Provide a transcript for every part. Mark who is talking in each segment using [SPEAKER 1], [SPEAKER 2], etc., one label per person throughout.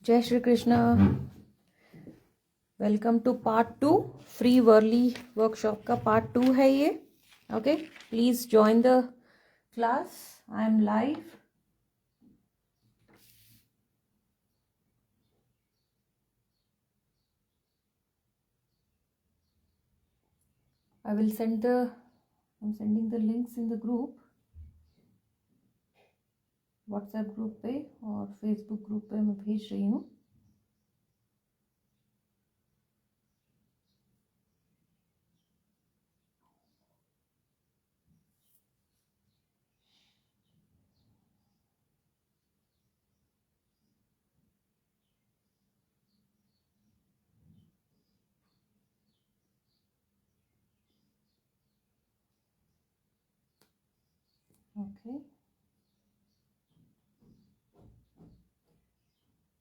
[SPEAKER 1] जय Shri Krishna. Welcome to part 2 free Warli workshop का part 2 है ये। Okay, please join the class. I am live. I will send the I am sending the links in the group, WhatsApp group पे और Facebook group पे मैं भेज रही हूँ। ओके,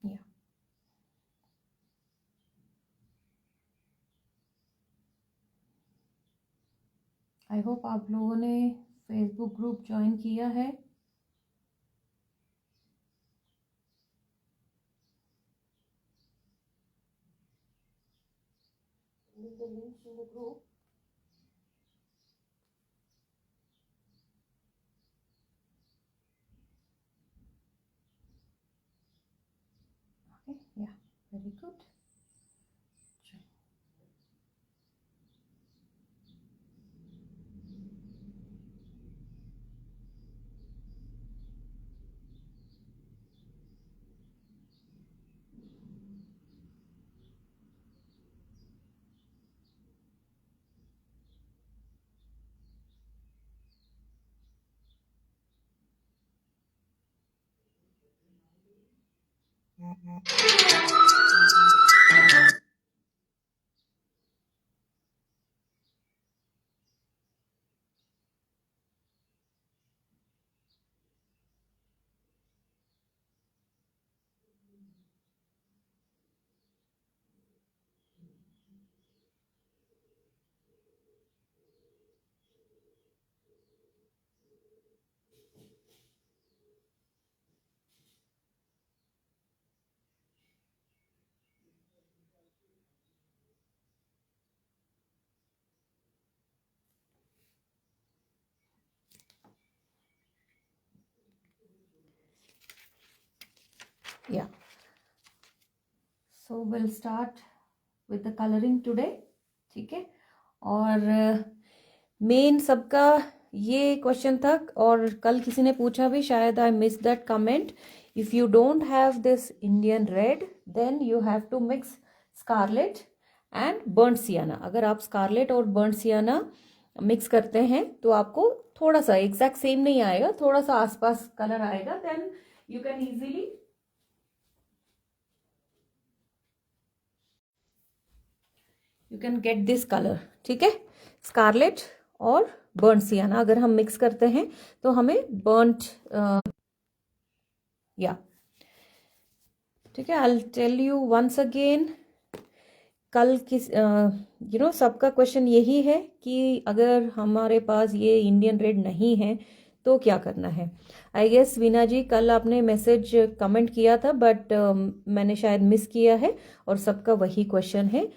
[SPEAKER 1] या आई होप आप लोगों ने फेसबुक ग्रुप ज्वाइन किया है। The links in the group. Okay, yeah, very good. Yeah, so we'll start with the coloring today. ठीक है, और मेन सबका ये क्वेश्चन था और कल किसी ने पूछा भी, शायद I miss that comment. If you don't have this Indian red then you have to mix scarlet and burnt sienna. अगर आप स्कारलेट और बर्न्ट सियाना मिक्स करते हैं तो आपको थोड़ा सा, एग्जैक्ट सेम नहीं आएगा, थोड़ा सा आसपास कलर आएगा। Then you can easily you can get this colour. ठीक है, स्कारलेट और बर्न्ट सियाना अगर हम मिक्स करते हैं तो हमें बर्न्ट या ठीक है। I tell you once again, कल किस सबका क्वेश्चन यही है कि अगर हमारे पास ये इंडियन रेड नहीं है तो क्या करना है। आई गेस वीना जी कल आपने मैसेज कमेंट किया था, बट मैंने शायद मिस किया है और सबका वही क्वेश्चन है।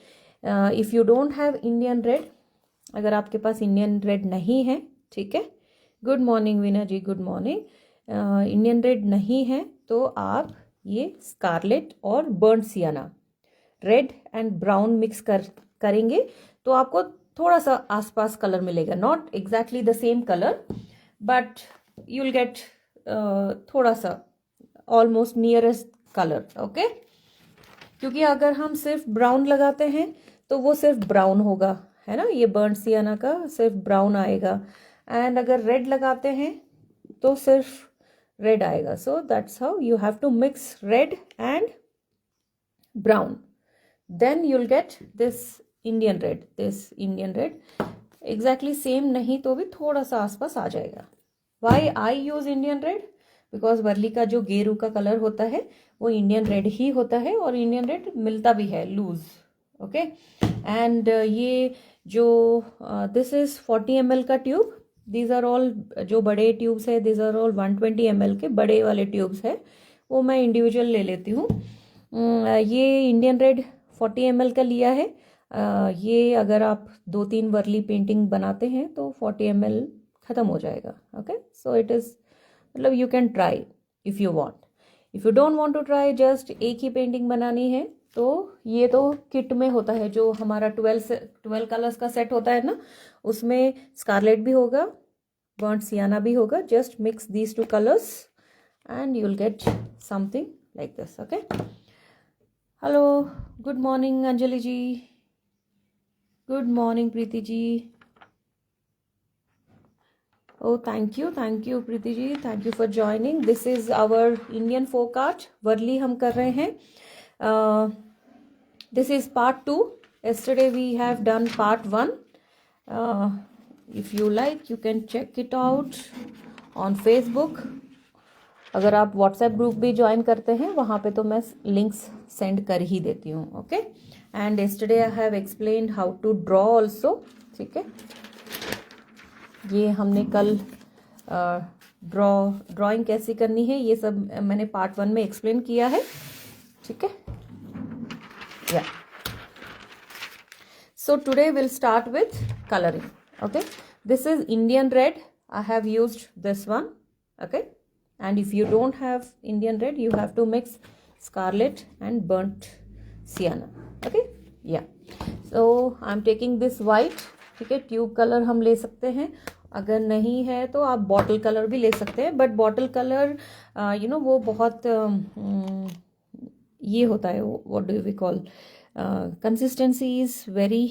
[SPEAKER 1] If you don't have Indian red, अगर आपके पास इंडियन रेड नहीं है, ठीक है, good morning Veena ji, good morning. Indian red नहीं है तो आप ये स्कारलेट और burnt sienna, red and brown mix करेंगे तो आपको थोड़ा सा आसपास कलर मिलेगा। Not exactly the same colour, but you will get थोड़ा सा ऑलमोस्ट नियरेस्ट कलर। ओके, क्योंकि अगर हम सिर्फ ब्राउन लगाते हैं तो वो सिर्फ ब्राउन होगा, है ना, ये बर्न्ट सियाना का सिर्फ ब्राउन आएगा। एंड अगर रेड लगाते हैं तो सिर्फ रेड आएगा। So that's how you have to mix red and brown, then you'll get this Indian red, this Indian red exactly same नहीं तो भी थोड़ा सा आसपास आ जाएगा। Why I use Indian red? Because Worli का जो गेरू का कलर होता है वो इंडियन रेड ही होता है और इंडियन रेड मिलता भी है लूज। ओके, एंड ये जो दिस इज 40 ml का ट्यूब, दीज आर ऑल जो बड़े ट्यूब्स है, दीज आर ऑल 120 ml के बड़े वाले ट्यूब्स है, वो मैं इंडिविजुअल ले लेती हूँ। ये इंडियन रेड 40 ml का लिया है। ये अगर आप 2-3 वर्ली पेंटिंग बनाते हैं तो 40 ml ख़त्म हो जाएगा। ओके, सो इट इज़ मतलब you can try if you want. If you don't want to try, just एक ही पेंटिंग बनानी है, तो ये तो किट में होता है जो हमारा 12 कलर्स का सेट होता है ना, उसमें स्कारलेट भी होगा, बर्nt सियाना भी होगा। Just mix these 2 colours and you will get something like this. Okay, hello, good morning Anjali ji, good morning Preeti ji. Oh, thank you Preeti ji, thank you for joining. This is our Indian folk art Warli हम कर रहे हैं। This is part 2. Yesterday we have done part 1. If you like, you can check it out on Facebook. अगर आप WhatsApp group भी join करते हैं वहाँ पे तो मैं लिंक्स सेंड कर ही देती हूँ। Okay, and yesterday I have explained how to draw also. ठीक है, ये हमने कल ड्राइंग कैसे करनी है ये सब मैंने पार्ट 1 में एक्सप्लेन किया है। ठीक है, या so today will start with colouring. Okay, this is Indian red, I have used this one. Okay, and if you don't have Indian red, you have to mix scarlet and burnt sienna. Okay, yeah, so I'm taking this white. ठीक है, tube colour हम ले सकते हैं, अगर नहीं है तो आप बॉटल कलर भी ले सकते हैं, but bottle colour you know वो बहुत ये होता है, what do we call, consistency is very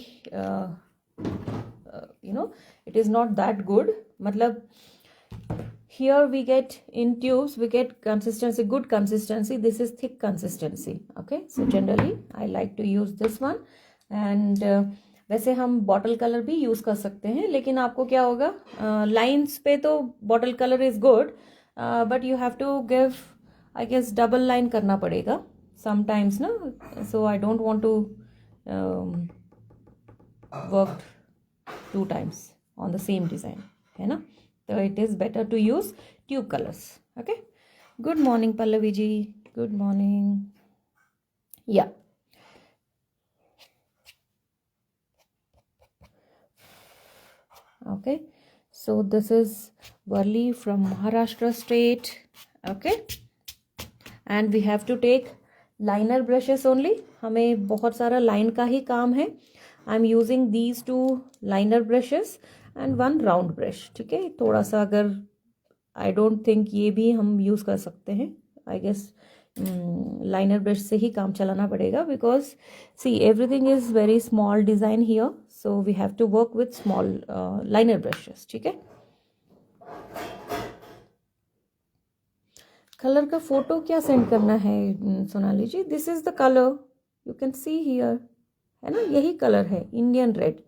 [SPEAKER 1] you know it is not that good. मतलब here we get in tubes, we get consistency, good consistency. This is thick consistency. Okay, so generally I like to use this one. And वैसे हम bottle colour भी use कर सकते हैं, लेकिन आपको क्या होगा, लाइन्स पे तो bottle colour is good, but you have to give, I guess, double line करना पड़ेगा समटाइम्स ना। So I don't want to work 2 times on the same design, है ना, so it is better to use tube colors. Okay, good morning Pallavi ji, good morning. Yeah, okay, so this is Varli from Maharashtra state. Okay, and we have to take liner brushes only. हमें बहुत सारा line का ही काम है। I am using these 2 liner brushes and 1 round brush. ठीक है, थोड़ा सा अगर आई डोंट थिंक ये भी हम यूज़ कर सकते हैं, आई गेस लाइनर ब्रश से ही काम चलाना पड़ेगा, because see everything is very small design here, so we have to work with small liner brushes. ठीक है, कलर का फोटो क्या सेंड करना है Sonali ji? This is the colour, you can see here, है ना, यही कलर है, इंडियन रेड।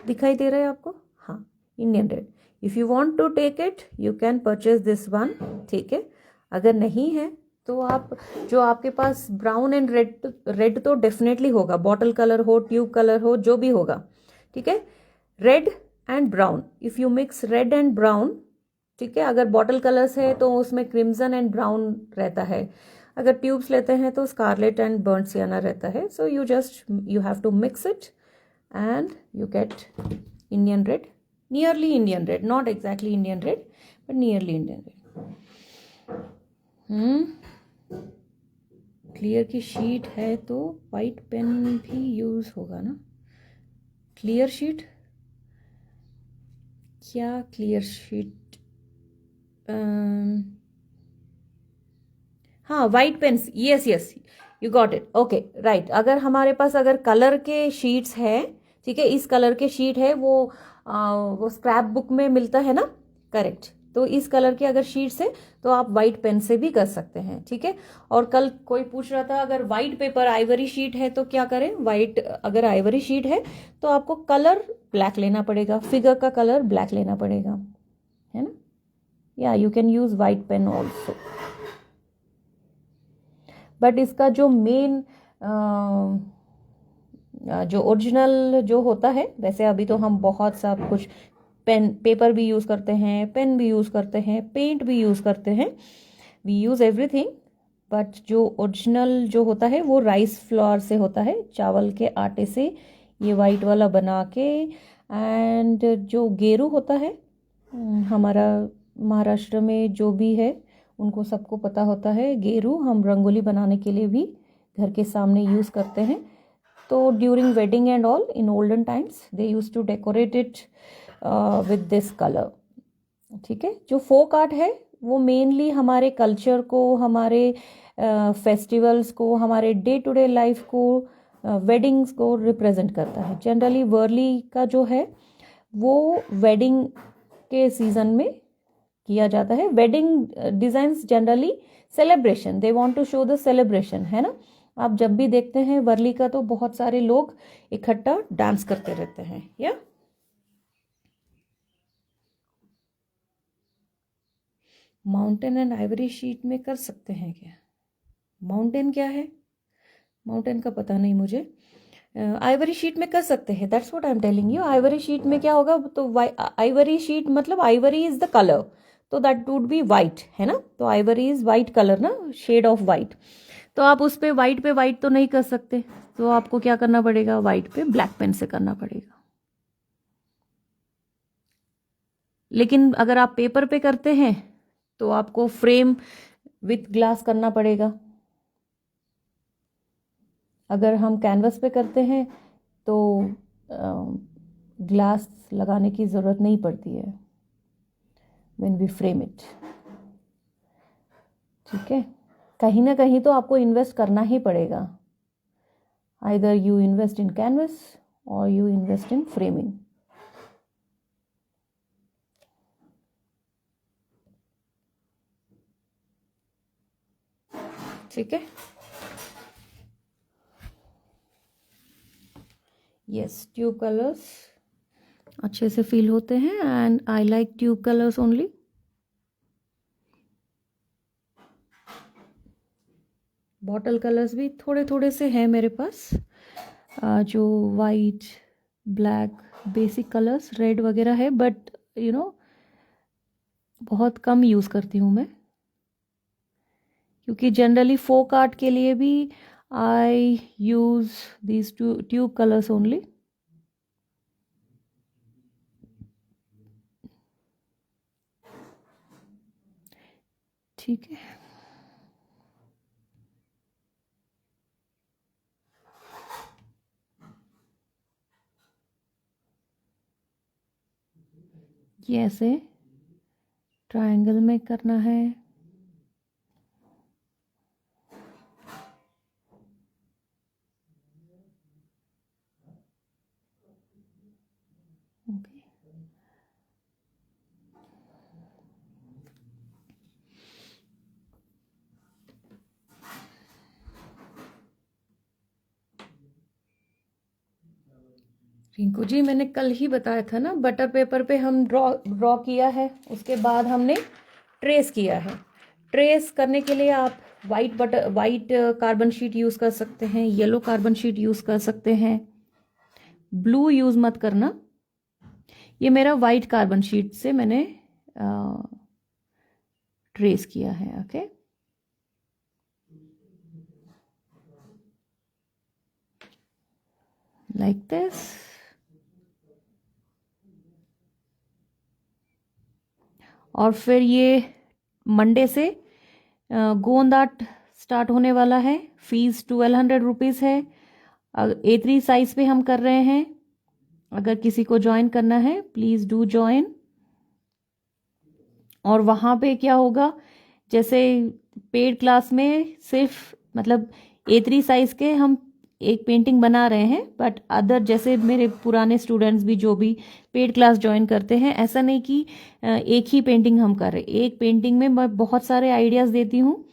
[SPEAKER 1] दिखाई दे रहा है आपको? हाँ, Indian red. If you want to take it you can purchase this one. ठीक है, अगर नहीं है तो आप जो आपके पास ब्राउन एंड रेड तो डेफिनेटली होगा, बॉटल कलर हो, ट्यूब कलर हो, जो भी होगा। ठीक है, red and brown, if you mix red and brown, ठीक है, अगर बॉटल कलर्स है तो उसमें क्रिम्सन एंड ब्राउन रहता है, अगर ट्यूब्स लेते हैं तो स्कारलेट एंड बर्nt सियाना रहता है। So you have to mix it and you get Indian red, nearly Indian red, not exactly Indian red, but nearly Indian red. Clear की शीट है तो वाइट पेन भी यूज़ होगा ना? क्लियर शीट, क्या clear sheet? हाँ, white pens, yes yes, you got it. Okay, right, अगर हमारे पास अगर कलर के शीट्स है, ठीक है, इस कलर के शीट है, वो स्क्रैप बुक में मिलता है ना, करेक्ट, तो इस कलर के अगर शीट्स है तो आप वाइट पेन से भी कर सकते हैं। ठीक है, और कल कोई पूछ रहा था अगर वाइट पेपर आइवरी शीट है तो क्या करें? वाइट अगर आइवरी शीट है तो आपको कलर ब्लैक लेना पड़ेगा, फिगर का कलर ब्लैक लेना पड़ेगा, है ना। या you can use white pen also, but इसका जो मेन जो ओरिजिनल जो होता है, वैसे अभी तो हम बहुत सा कुछ पेपर भी यूज़ करते हैं, पेन भी यूज़ करते हैं, पेंट भी यूज़ करते हैं, वी यूज़ एवरीथिंग, बट जो ओरिजिनल जो होता है वो राइस फ्लोर से होता है, चावल के आटे से ये वाइट वाला बना के। एंड जो गेरू होता है, हमारा महाराष्ट्र में जो भी है उनको सबको पता होता है, गेरू हम रंगोली बनाने के लिए भी घर के सामने यूज़ करते हैं। तो during wedding and all in olden times they used to decorate it with this colour. ठीक है, जो फोक आर्ट है वो मेनली हमारे कल्चर को, हमारे फेस्टिवल्स को, हमारे डे टू डे लाइफ को, वेडिंग्स को रिप्रेजेंट करता है। जनरली वर्ली का जो है वो वेडिंग के सीजन में किया जाता है। Wedding designs generally celebration, they want to show the celebration, है ना। आप जब भी देखते हैं वर्ली का तो बहुत सारे लोग इकट्ठा डांस करते रहते हैं। या माउंटेन एंड आइवरी शीट में कर सकते हैं क्या? माउंटेन क्या है? माउंटेन का पता नहीं मुझे। आइवरी शीट में कर सकते हैं, that's what I am telling you. Ivory sheet में क्या होगा, तो आइवरी शीट मतलब आइवरी इज द कलर, तो दैट वुड बी वाइट, है ना। तो आइवरी इज वाइट कलर ना, शेड ऑफ वाइट। तो आप उस पे वाइट तो नहीं कर सकते, तो आपको क्या करना पड़ेगा, वाइट पे ब्लैक पेन से करना पड़ेगा। लेकिन अगर आप पेपर पे करते हैं तो आपको फ्रेम विथ ग्लास करना पड़ेगा। अगर हम कैनवस पे करते हैं तो ग्लास लगाने की ज़रूरत नहीं पड़ती है व्हेन वी फ्रेम इट। ठीक है, कहीं ना कहीं तो आपको इन्वेस्ट करना ही पड़ेगा। Either you invest in canvas और यू इन्वेस्ट इन फ्रेमिंग। ठीक है, यस, ट्यूब कलर्स अच्छे से फील होते हैं and I like tube colours only. Bottle colours भी थोड़े थोड़े से हैं मेरे पास, जो white, black, basic colours, red वगैरह है, बट यू नो बहुत कम यूज़ करती हूँ मैं, क्योंकि जनरली फोक आर्ट के लिए भी I use these tube colours only. ठीक है, ये ऐसे ट्रायंगल में करना है। ओके, रिंकू जी मैंने कल ही बताया था ना, बटर पेपर पे हम ड्रॉ किया है, उसके बाद हमने ट्रेस किया है। ट्रेस करने के लिए आप वाइट कार्बन शीट यूज़ कर सकते हैं, येलो कार्बन शीट यूज़ कर सकते हैं, ब्लू यूज़ मत करना। ये मेरा वाइट कार्बन शीट से मैंने ट्रेस किया है। Okay, like this. और फिर ये मंडे से गोंद आर्ट स्टार्ट होने वाला है। फीस 1200 रुपीज़ है। A3 साइज पे हम कर रहे हैं। अगर किसी को ज्वाइन करना है प्लीज़ डू ज्वाइन। और वहाँ पे क्या होगा, जैसे पेड क्लास में सिर्फ मतलब A3 साइज के हम एक पेंटिंग बना रहे हैं, बट अदर जैसे मेरे पुराने स्टूडेंट्स भी जो भी पेड क्लास ज्वाइन करते हैं, ऐसा नहीं कि एक ही पेंटिंग हम कर रहे। एक पेंटिंग में मैं बहुत सारे आइडियाज़ देती हूँ,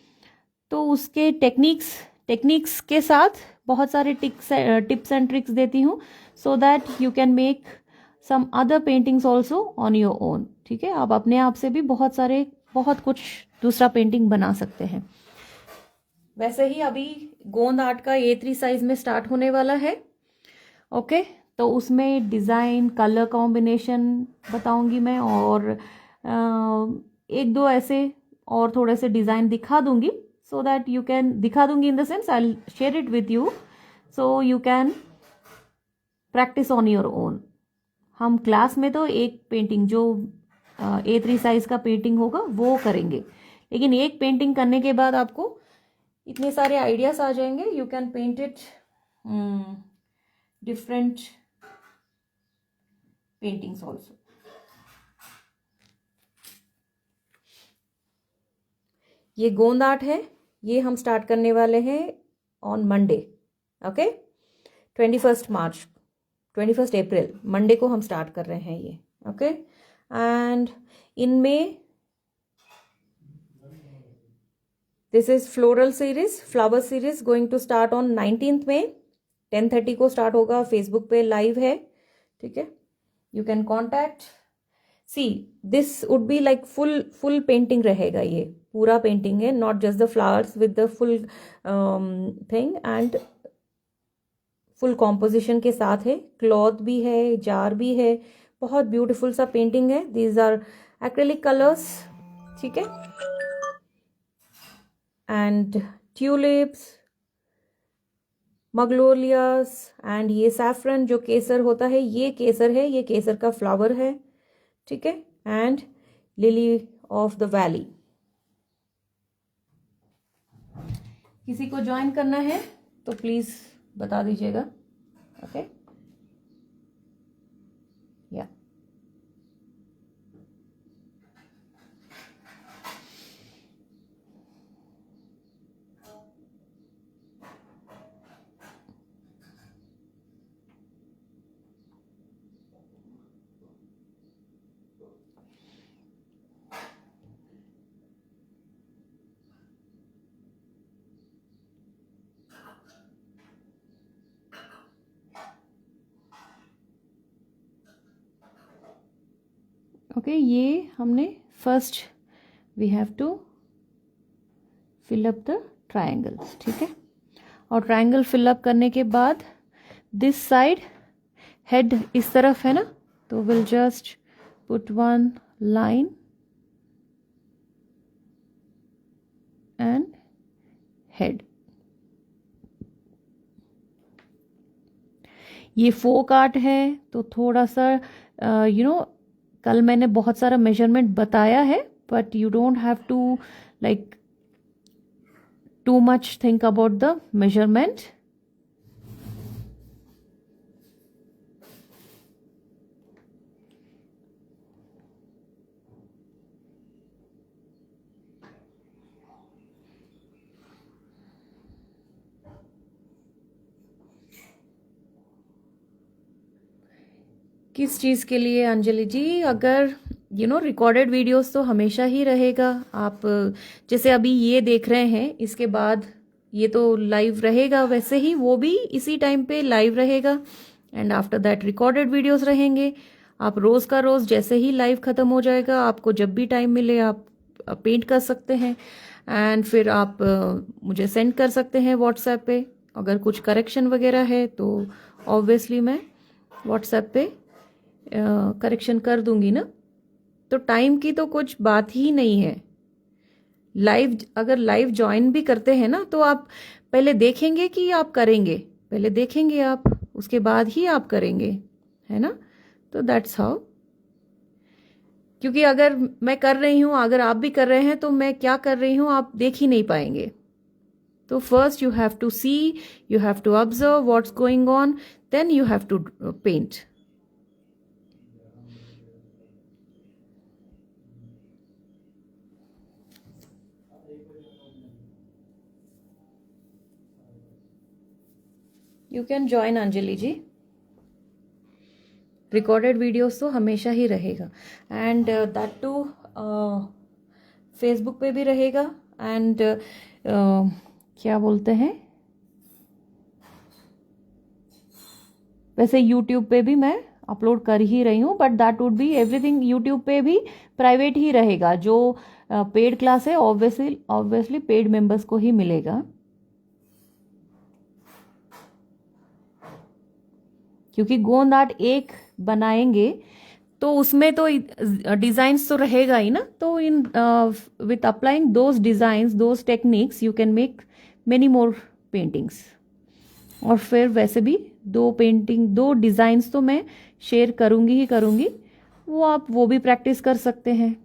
[SPEAKER 1] तो उसके टेक्निक्स के साथ बहुत सारे टिप्स एंड ट्रिक्स देती हूँ, so that you can make some other paintings also on your own. ठीक है, आप अपने आप से भी बहुत कुछ दूसरा पेंटिंग बना सकते हैं। वैसे ही अभी गोंद आर्ट का A3 साइज में स्टार्ट होने वाला है। ओके, तो उसमें डिज़ाइन, कलर कॉम्बिनेशन बताऊंगी मैं, और एक दो ऐसे और थोड़े से डिज़ाइन दिखा दूंगी, so that you can, दिखा दूंगी in the sense I'll share it with you so you can practice on your own. हम क्लास में तो एक पेंटिंग जो A3 साइज का पेंटिंग होगा वो करेंगे, लेकिन एक पेंटिंग करने के बाद आपको इतने सारे आइडियाज आ जाएंगे. You can paint it different paintings also. ये गोंद आर्ट है, ये हम स्टार्ट करने वाले हैं ऑन मंडे. ओके, 21 मार्च 21 अप्रैल मंडे को हम स्टार्ट कर रहे हैं ये. ओके, एंड इनमें this is floral series, flower series going to start on 19 में 10:30 को स्टार्ट होगा. फेसबुक पे लाइव है, ठीक है. You can contact. See this would be like full painting रहेगा, ये पूरा पेंटिंग है, not just the flowers with the full thing, and full composition के साथ है. क्लॉथ भी है, जार भी है, बहुत ब्यूटीफुल सा पेंटिंग है. दीज आर एक्रेलिक कलर्स, ठीक है, एंड ट्यूलिप्स, मग्नोलियास, एंड ये सैफरन जो केसर होता है, ये केसर है, ये केसर का फ्लावर है, ठीक है, and lily of the valley. किसी को ज्वाइन करना है तो प्लीज बता दीजिएगा. ओके, या ओके. ये हमने first we have to fill up the triangles, ठीक है. और ट्रायंगल फिल अप करने के बाद दिस साइड हेड इस तरफ है ना, तो will just put one line and head. ये फोक आर्ट है तो थोड़ा सा कल मैंने बहुत सारा मेजरमेंट बताया है, but you don't have to like too much think about the measurement. किस चीज़ के लिए अंजलि जी? अगर रिकॉर्डेड वीडियोस तो हमेशा ही रहेगा. आप जैसे अभी ये देख रहे हैं, इसके बाद ये तो लाइव रहेगा, वैसे ही वो भी इसी टाइम पे लाइव रहेगा. And after that recorded videos रहेंगे. आप रोज़ का रोज़ जैसे ही लाइव ख़त्म हो जाएगा, आपको जब भी टाइम मिले आप पेंट कर सकते हैं. एंड फिर आप मुझे सेंड कर सकते हैं व्हाट्सएप पे. अगर कुछ करेक्शन वगैरह है तो ऑब्वियसली मैं व्हाट्सएप पे करेक्शन कर दूंगी ना. तो टाइम की तो कुछ बात ही नहीं है. लाइव अगर लाइव ज्वाइन भी करते हैं ना, तो आप पहले देखेंगे कि आप करेंगे, पहले देखेंगे आप, उसके बाद ही आप करेंगे, है ना. तो दैट्स हाउ. क्योंकि अगर मैं कर रही हूँ, अगर आप भी कर रहे हैं, तो मैं क्या कर रही हूँ आप देख ही नहीं पाएंगे. तो first you have to see, you have to observe what's going on, then you have to paint. You can join Anjali ji. Recorded videos तो हमेशा ही रहेगा, एंड दैट टू फेसबुक पे भी रहेगा. एंड क्या बोलते हैं, वैसे यूट्यूब पे भी मैं अपलोड कर ही रही हूँ, but that would be everything YouTube पे भी प्राइवेट ही रहेगा. जो पेड क्लास है ऑब्वियसली पेड मेंबर्स को ही मिलेगा, क्योंकि गोंद आर्ट एक बनाएंगे तो उसमें तो डिजाइन्स तो रहेगा ही ना, तो in with applying those designs, those techniques, you can make many more paintings. और फिर वैसे भी दो डिजाइन्स तो मैं शेयर करूंगी ही करूंगी, वो आप वो भी प्रैक्टिस कर सकते हैं।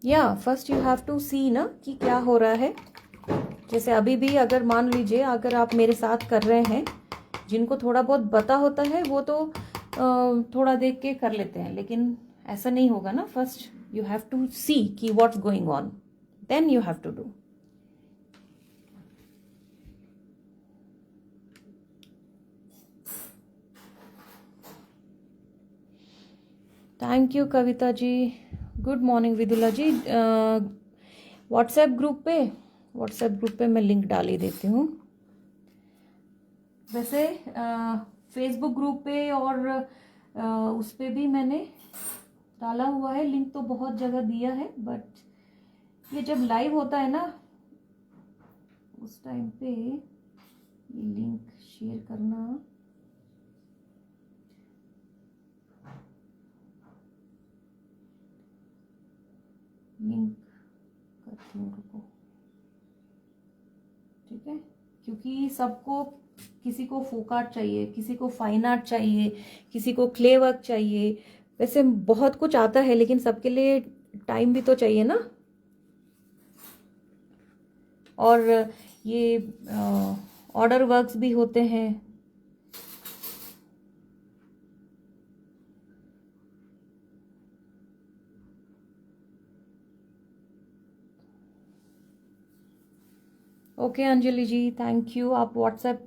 [SPEAKER 1] या फर्स्ट यू हैव टू सी ना कि क्या हो रहा है। जैसे अभी भी अगर मान लीजिए अगर आप मेरे साथ कर रहे हैं, जिनको थोड़ा बहुत पता होता है वो तो थोड़ा देख के कर लेते हैं, लेकिन ऐसा नहीं होगा ना। First you have to see कि what's going on, then you have to do. Thank you Kavita ji, good morning Vidula ji. WhatsApp group पे मैं लिंक डाल ही देती हूँ। वैसे फेसबुक ग्रुप पे और उस पे भी मैंने डाला हुआ है लिंक, तो बहुत जगह दिया है, बट ये जब लाइव होता है ना उस टाइम पे ये लिंक शेयर करना लिंक करती हूँ, रुको, ठीक है। क्योंकि सबको, किसी को फोक आर्ट चाहिए, किसी को फाइन आर्ट चाहिए, किसी को क्ले वर्क चाहिए, वैसे बहुत कुछ आता है, लेकिन सबके लिए टाइम भी तो चाहिए ना। और ये ऑर्डर वर्क्स भी होते हैं। Okay Anjali ji, thank you. आप व्हाट्सएप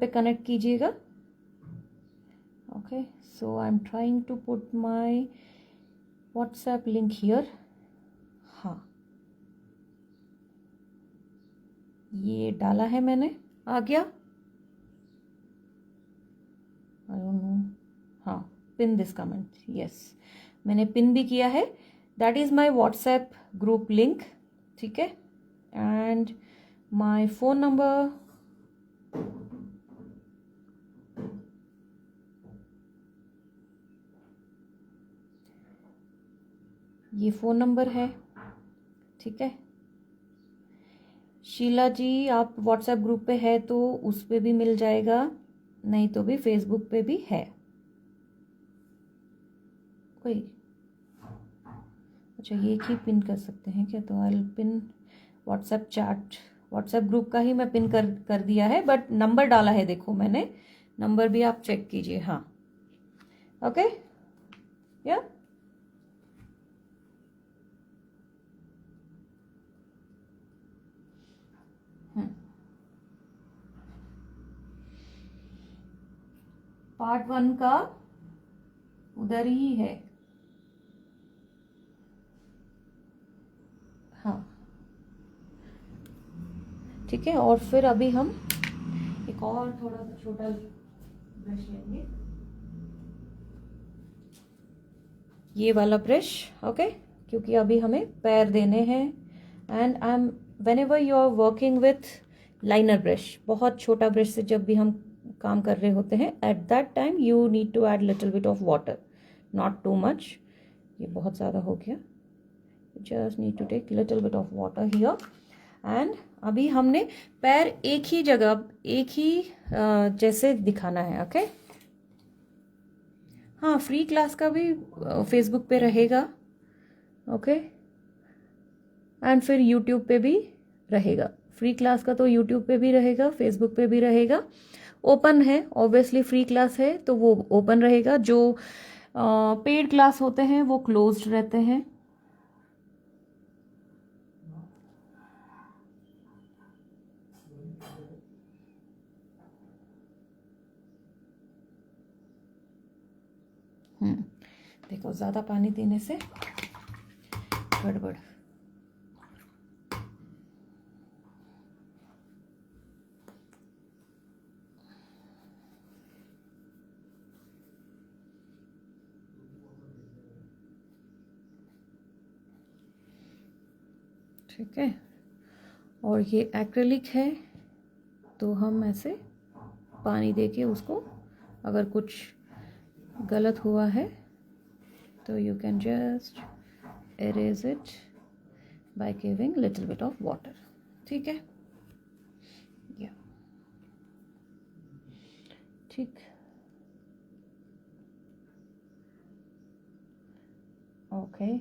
[SPEAKER 1] पे कनेक्ट कीजिएगा। Okay, so I am trying to put my WhatsApp link here. हाँ, ये डाला है मैंने, आ गया? I don't know. हाँ, पिन दिस कमेंट, यस, मैंने पिन भी किया है। That is my WhatsApp group link, ठीक है। एंड माय फोन नंबर, ये फोन नंबर है, ठीक है। शीला जी, आप व्हाट्सएप ग्रुप पे है तो उस पे भी मिल जाएगा, नहीं तो भी फेसबुक पे भी है कोई। अच्छा, ये ही पिन कर सकते हैं क्या? तो I pin WhatsApp chat, WhatsApp group का ही मैं पिन कर दिया है, बट नंबर डाला है, देखो मैंने नंबर भी, आप चेक कीजिए। हाँ, ओके, या पार्ट 1 का उधर ही है। हाँ, ठीक है। और फिर अभी हम एक और थोड़ा सा छोटा ब्रश लेंगे, ये वाला ब्रश, ओके, क्योंकि अभी हमें पैर देने हैं। And I am, whenever you are working with liner brush, बहुत छोटा ब्रश से जब भी हम काम कर रहे होते हैं, at that time you need to add little bit of water, not too much, ये बहुत ज़्यादा हो गया, just need to take little bit of water here. And अभी हमने पैर एक ही जगह, एक ही जैसे दिखाना है, ओके। हाँ, फ्री क्लास का भी फेसबुक पे रहेगा, ओके। एंड फिर यूट्यूब पे भी रहेगा। फ्री क्लास का तो यूट्यूब पे भी रहेगा, फेसबुक पे भी रहेगा। ओपन है, ऑब्वियसली फ्री क्लास है तो वो ओपन रहेगा, जो पेड क्लास होते हैं वो क्लोज्ड रहते हैं। देखो, ज़्यादा पानी देने से गड़बड़। ठीक है, और ये एक्रेलिक है तो हम ऐसे पानी देके उसको, अगर कुछ गलत हुआ है तो you can just erase it by giving little bit of water. ठीक है, या ठीक, ओके।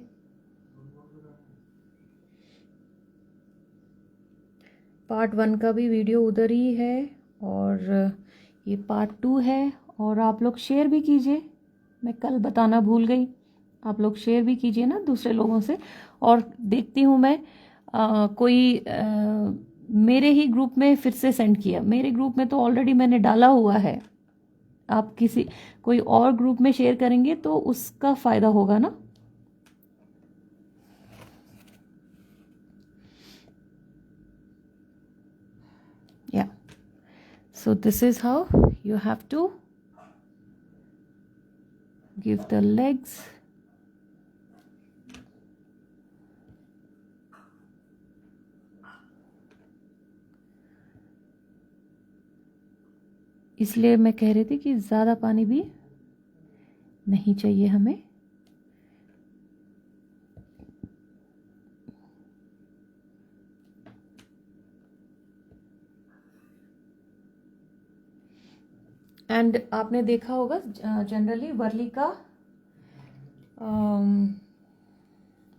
[SPEAKER 1] पार्ट 1 का भी वीडियो उधर ही है और ये पार्ट 2 है। और आप लोग शेयर भी कीजिए, मैं कल बताना भूल गई, आप लोग शेयर भी कीजिए ना दूसरे लोगों से। और देखती हूँ मैं कोई मेरे ही ग्रुप में फिर से सेंड किया, मेरे ग्रुप में तो ऑलरेडी मैंने डाला हुआ है, आप किसी कोई और ग्रुप में शेयर करेंगे तो उसका फ़ायदा होगा ना। Yeah, so this is how you have to give the legs. इसलिए मैं कह रही थी कि ज़्यादा पानी भी नहीं चाहिए हमें। एंड आपने देखा होगा जनरली वर्ली का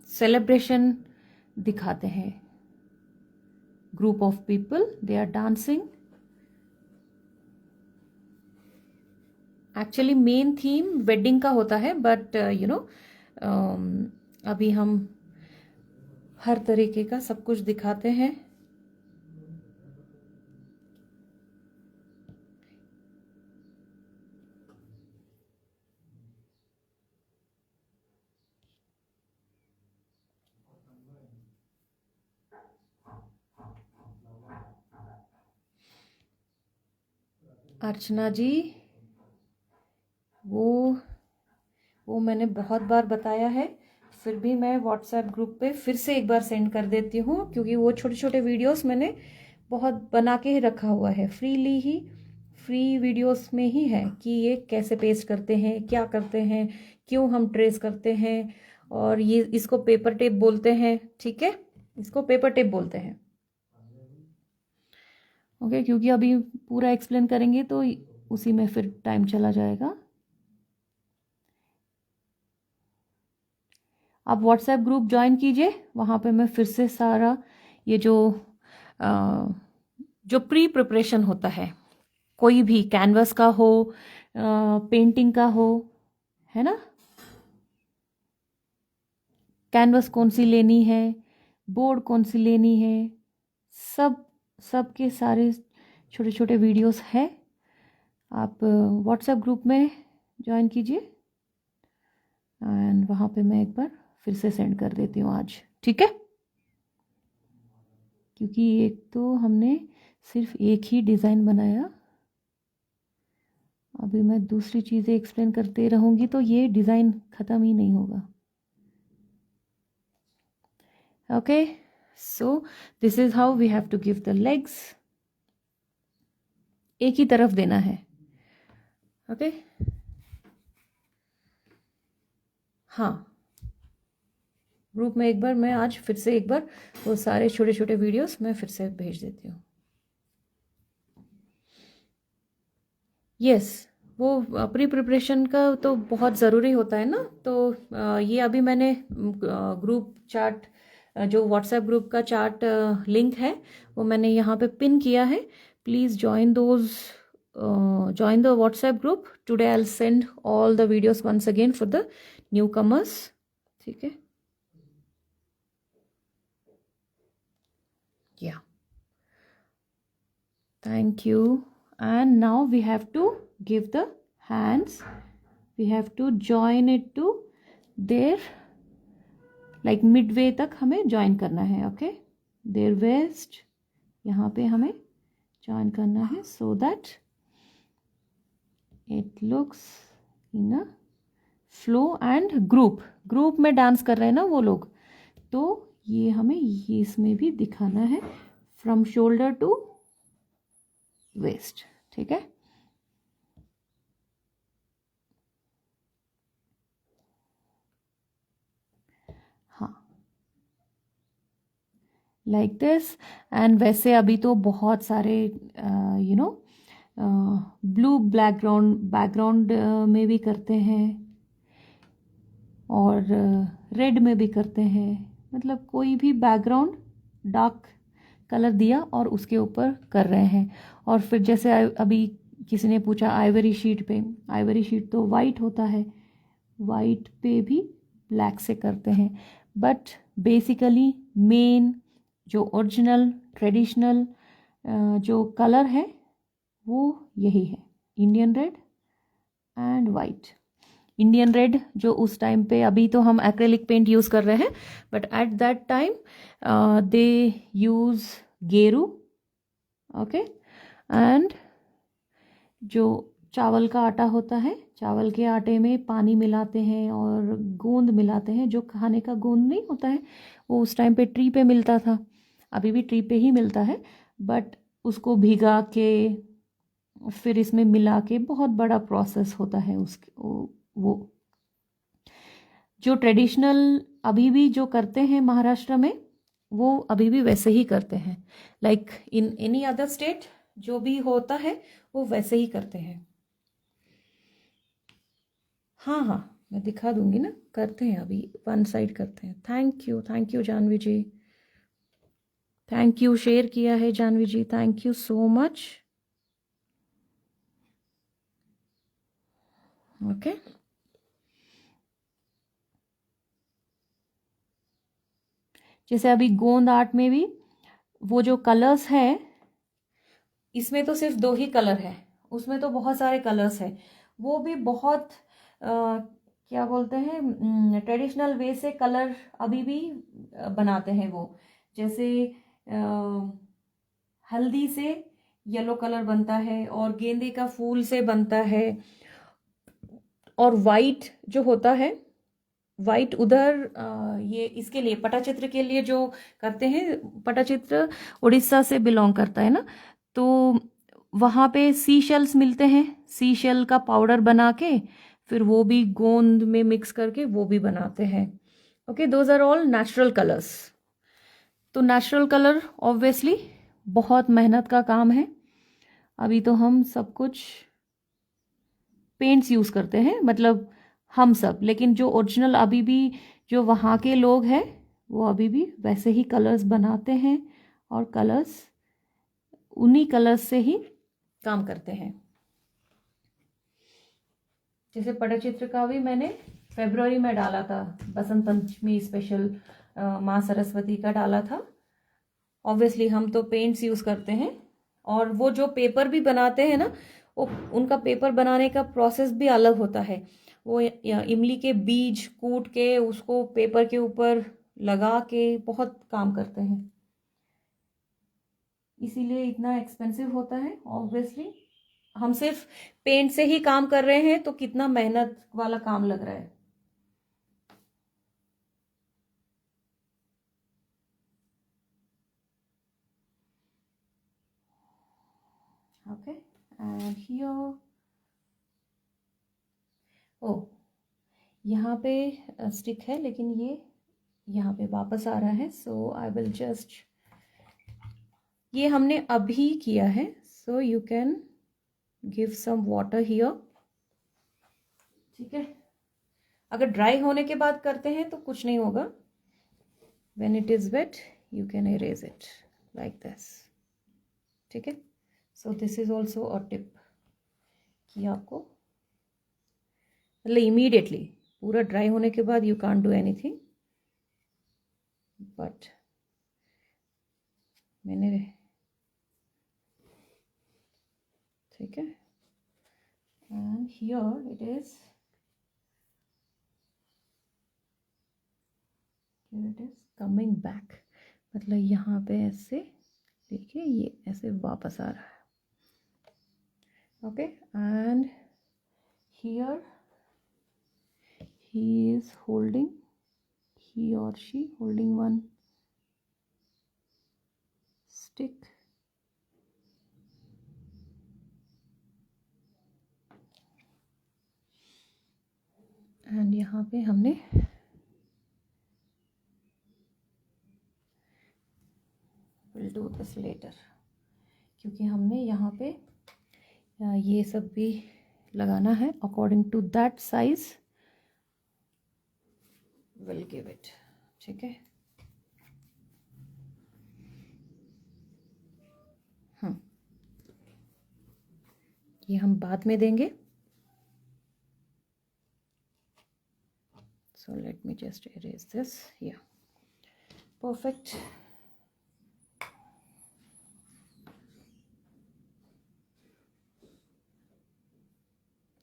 [SPEAKER 1] सेलिब्रेशन दिखाते हैं, group of people they are dancing. Actually main theme wedding का होता है, बट यू नो अभी हम हर तरीके का सब कुछ दिखाते हैं। अर्चना जी, वो मैंने बहुत बार बताया है, फिर भी मैं व्हाट्सएप ग्रुप पे फिर से एक बार सेंड कर देती हूँ, क्योंकि वो छोटे छोटे वीडियोस मैंने बहुत बना के ही रखा हुआ है, फ्री वीडियोस में ही है कि ये कैसे पेस्ट करते हैं, क्या करते हैं, क्यों हम ट्रेस करते हैं, और ये इसको पेपर टेप बोलते हैं। ठीक है, इसको पेपर टेप बोलते हैं। ओके, क्योंकि अभी पूरा एक्सप्लेन करेंगे तो उसी में फिर टाइम चला जाएगा। आप व्हाट्सएप ग्रुप ज्वाइन कीजिए, वहाँ पे मैं फिर से सारा ये जो प्री प्रिपरेशन होता है, कोई भी कैनवस का हो, पेंटिंग का हो, है ना, कैनवस कौन सी लेनी है, बोर्ड कौन सी लेनी है, सब के सारे छोटे छोटे वीडियोस हैं। आप व्हाट्सएप ग्रुप में ज्वाइन कीजिए एंड वहाँ पे मैं एक बार फिर से सेंड कर देती हूँ आज। ठीक है, क्योंकि एक तो हमने सिर्फ एक ही डिज़ाइन बनाया, अभी मैं दूसरी चीज़ें एक्सप्लेन करते रहूँगी तो ये डिज़ाइन ख़त्म ही नहीं होगा। Okay, so this is how we have to give the legs. एक ही तरफ देना है। ओके, हाँ, ग्रुप में एक बार मैं आज फिर से एक बार वो सारे छोटे छोटे वीडियोस मैं फिर से भेज देती हूँ। यस, वो प्री प्रिपरेशन का तो बहुत ज़रूरी होता है ना, तो ये अभी मैंने ग्रुप चार्ट, जो व्हाट्सएप ग्रुप का चार्ट लिंक है वो मैंने यहाँ पे पिन किया है। Please join the WhatsApp group today. I will send all the videos once again for the newcomers. ठीक है, या thank you. And now we have to give the hands, we have to join it to their like midway तक हमें join करना है। Okay, their waist यहाँ पे हमें join करना है so that it looks in a flow and group में डांस कर रहे हैं ना वो लोग, तो ये हमें ये इसमें भी दिखाना है, फ्रॉम शोल्डर टू वेस्ट, ठीक है। हाँ, लाइक दिस। एंड वैसे अभी तो बहुत सारे ब्लू बैकग्राउंड में भी करते हैं और रेड में भी करते हैं, मतलब कोई भी बैकग्राउंड डार्क कलर दिया और उसके ऊपर कर रहे हैं। और फिर जैसे अभी किसी ने पूछा आइवरी शीट पे, आइवरी शीट तो वाइट होता है, वाइट पे भी ब्लैक से करते हैं। बट बेसिकली मेन जो ओरिजिनल ट्रेडिशनल जो कलर है वो यही है, Indian red and white. Indian red जो उस टाइम पे, अभी तो हम एक्रेलिक पेंट यूज़ कर रहे हैं, but eight that time they use गेरू, ओके। एंड जो चावल का आटा होता है, चावल के आटे में पानी मिलाते हैं और गोंद मिलाते हैं, जो खाने का गोंद नहीं होता है, वो उस टाइम पे ट्री पे मिलता था, अभी भी ट्री पे ही मिलता है, बट उसको भिगा के फिर इसमें मिला के बहुत बड़ा प्रोसेस होता है उसके वो जो ट्रेडिशनल अभी भी जो करते हैं महाराष्ट्र में, वो अभी भी वैसे ही करते हैं। Like in any other state जो भी होता है वो वैसे ही करते हैं। हाँ हाँ, मैं दिखा दूंगी ना, करते हैं अभी वन साइड करते हैं। Thank you Janvi ji, thank you, share किया है Janvi ji, thank you so much. Okay, जैसे अभी गोंद आर्ट में भी वो जो कलर्स है, इसमें तो सिर्फ 2 ही कलर है, उसमें तो बहुत सारे कलर्स है। वो भी बहुत क्या बोलते हैं, ट्रेडिशनल वे से कलर अभी भी बनाते हैं वो। जैसे हल्दी से येलो कलर बनता है और गेंदे का फूल से बनता है। और वाइट जो होता है, वाइट उधर ये इसके लिए पटाचित्र के लिए जो करते हैं, पटाचित्र उड़ीसा से बिलोंग करता है ना, तो वहाँ पे सी शेल्स मिलते हैं, सी शेल का पाउडर बना के फिर वो भी गोंद में मिक्स करके वो भी बनाते हैं। Okay, those are all natural colours. तो नेचुरल कलर ऑब्वियसली बहुत मेहनत का काम है। अभी तो हम सब कुछ पेंट्स यूज़ करते हैं, मतलब हम सब, लेकिन जो ओरिजिनल अभी भी जो वहाँ के लोग हैं वो अभी भी वैसे ही कलर्स बनाते हैं और कलर्स उन्हीं कलर्स से ही काम करते हैं। जैसे पटचित्र का भी मैंने फरवरी में डाला था, बसंत पंचमी स्पेशल माँ सरस्वती का डाला था। ऑब्वियसली हम तो पेंट्स यूज़ करते हैं, और वो जो पेपर भी बनाते हैं ना, वो उनका पेपर बनाने का प्रोसेस भी अलग होता है। वो इमली के बीज कूट के उसको पेपर के ऊपर लगा के बहुत काम करते हैं, इसीलिए इतना एक्सपेंसिव होता है। ऑब्वियसली हम सिर्फ पेंट से ही काम कर रहे हैं तो कितना मेहनत वाला काम लग रहा है। ओके, एंड हियर, ओ यहाँ पे स्टिक है, लेकिन ये यहाँ पे वापस आ रहा है, सो आई विल जस्ट, ये हमने अभी किया है, so you can give some water here, ठीक है। अगर ड्राई होने के बाद करते हैं तो कुछ नहीं होगा, when it is wet you can erase it like this, ठीक है। So this is also a tip कि आपको मतलब इमीडिएटली पूरा ड्राई होने के बाद you can't do anything, but मैंने, ठीक है। And here it is, it is coming back, मतलब यहाँ पे ऐसे देखिए ये ऐसे वापस आ रहा है। Okay, and here he is holding, he or she holding one stick. And यहाँ पे हमने विल डू दिस लेटर, क्योंकि हमने यहाँ पे ये सब भी लगाना है according to that size will give it. ठीक है, ये हम बाद में देंगे। So let me just erase this. Yeah, perfect.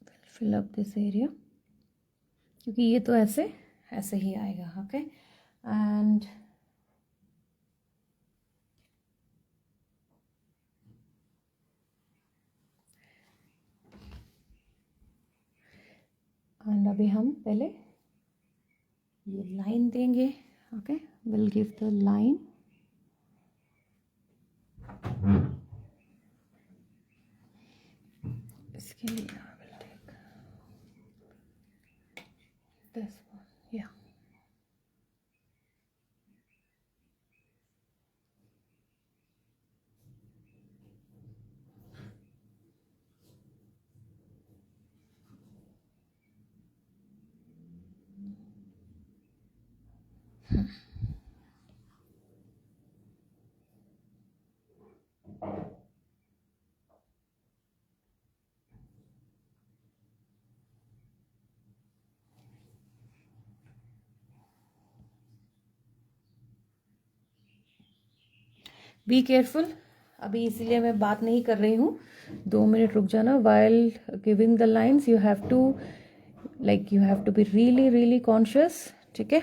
[SPEAKER 1] We'll fill up this area, क्योंकि ये तो ऐसे ऐसे ही आएगा। ओके, एंड अभी हम पहले ये लाइन देंगे। Okay, will give the line. इसके लिए I will take this one. Yeah be careful. अभी इसीलिए मैं बात नहीं कर रही हूँ, 2 मिनट रुक जाना। While giving the lines you have to be really really conscious. ठीक है,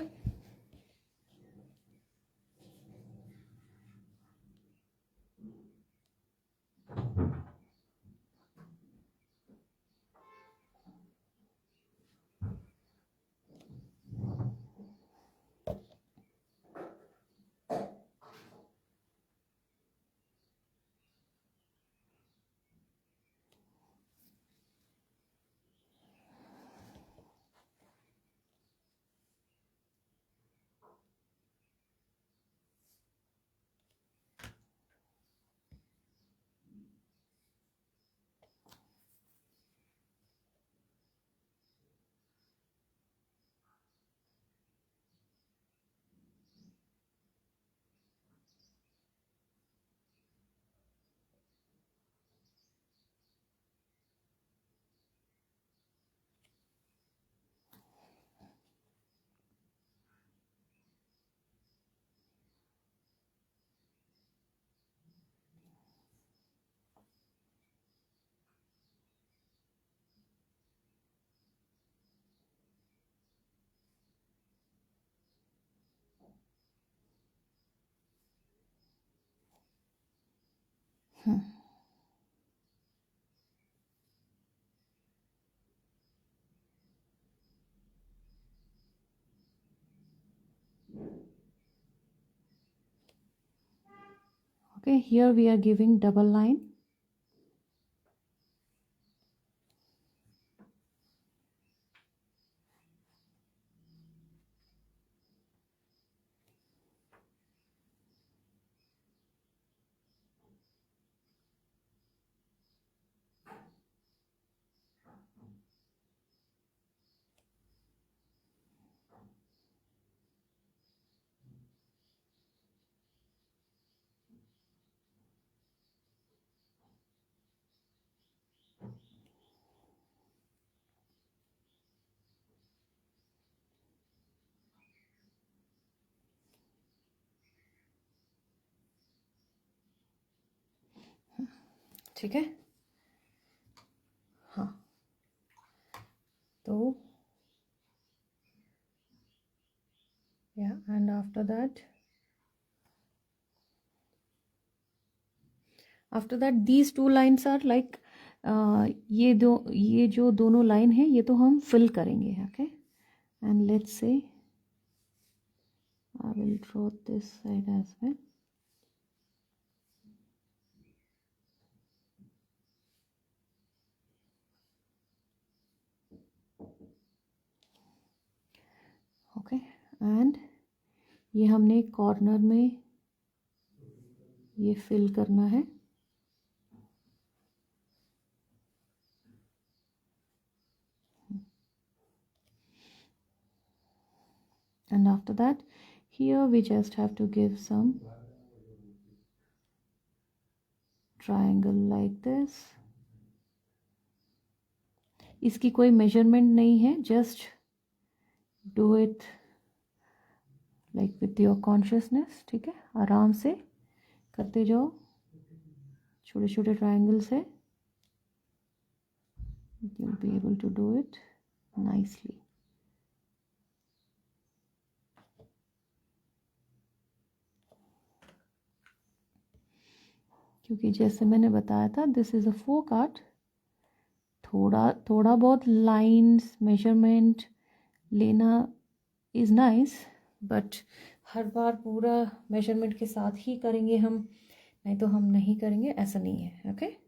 [SPEAKER 1] okay, here we are giving double line. ठीक है, हाँ, तो yeah, and after that these two lines are like ये जो दोनों लाइन है ये तो हम फिल करेंगे। Okay, and let's say I will draw this side as well. And ये हमने कॉर्नर में ये फिल करना है. And after that, here we just have to give some triangle like this. इसकी कोई measurement नहीं है, just do it like with your consciousness. ठीक है, आराम से करते जाओ, छोटे छोटे triangles है. You'll be able to do it nicely. क्योंकि जैसे मैंने बताया था, this is a folk art. थोड़ा बहुत लाइंस मेजरमेंट लेना इज़ नाइस, बट हर बार पूरा मेजरमेंट के साथ ही करेंगे हम, नहीं तो हम नहीं करेंगे, ऐसा नहीं है. ओके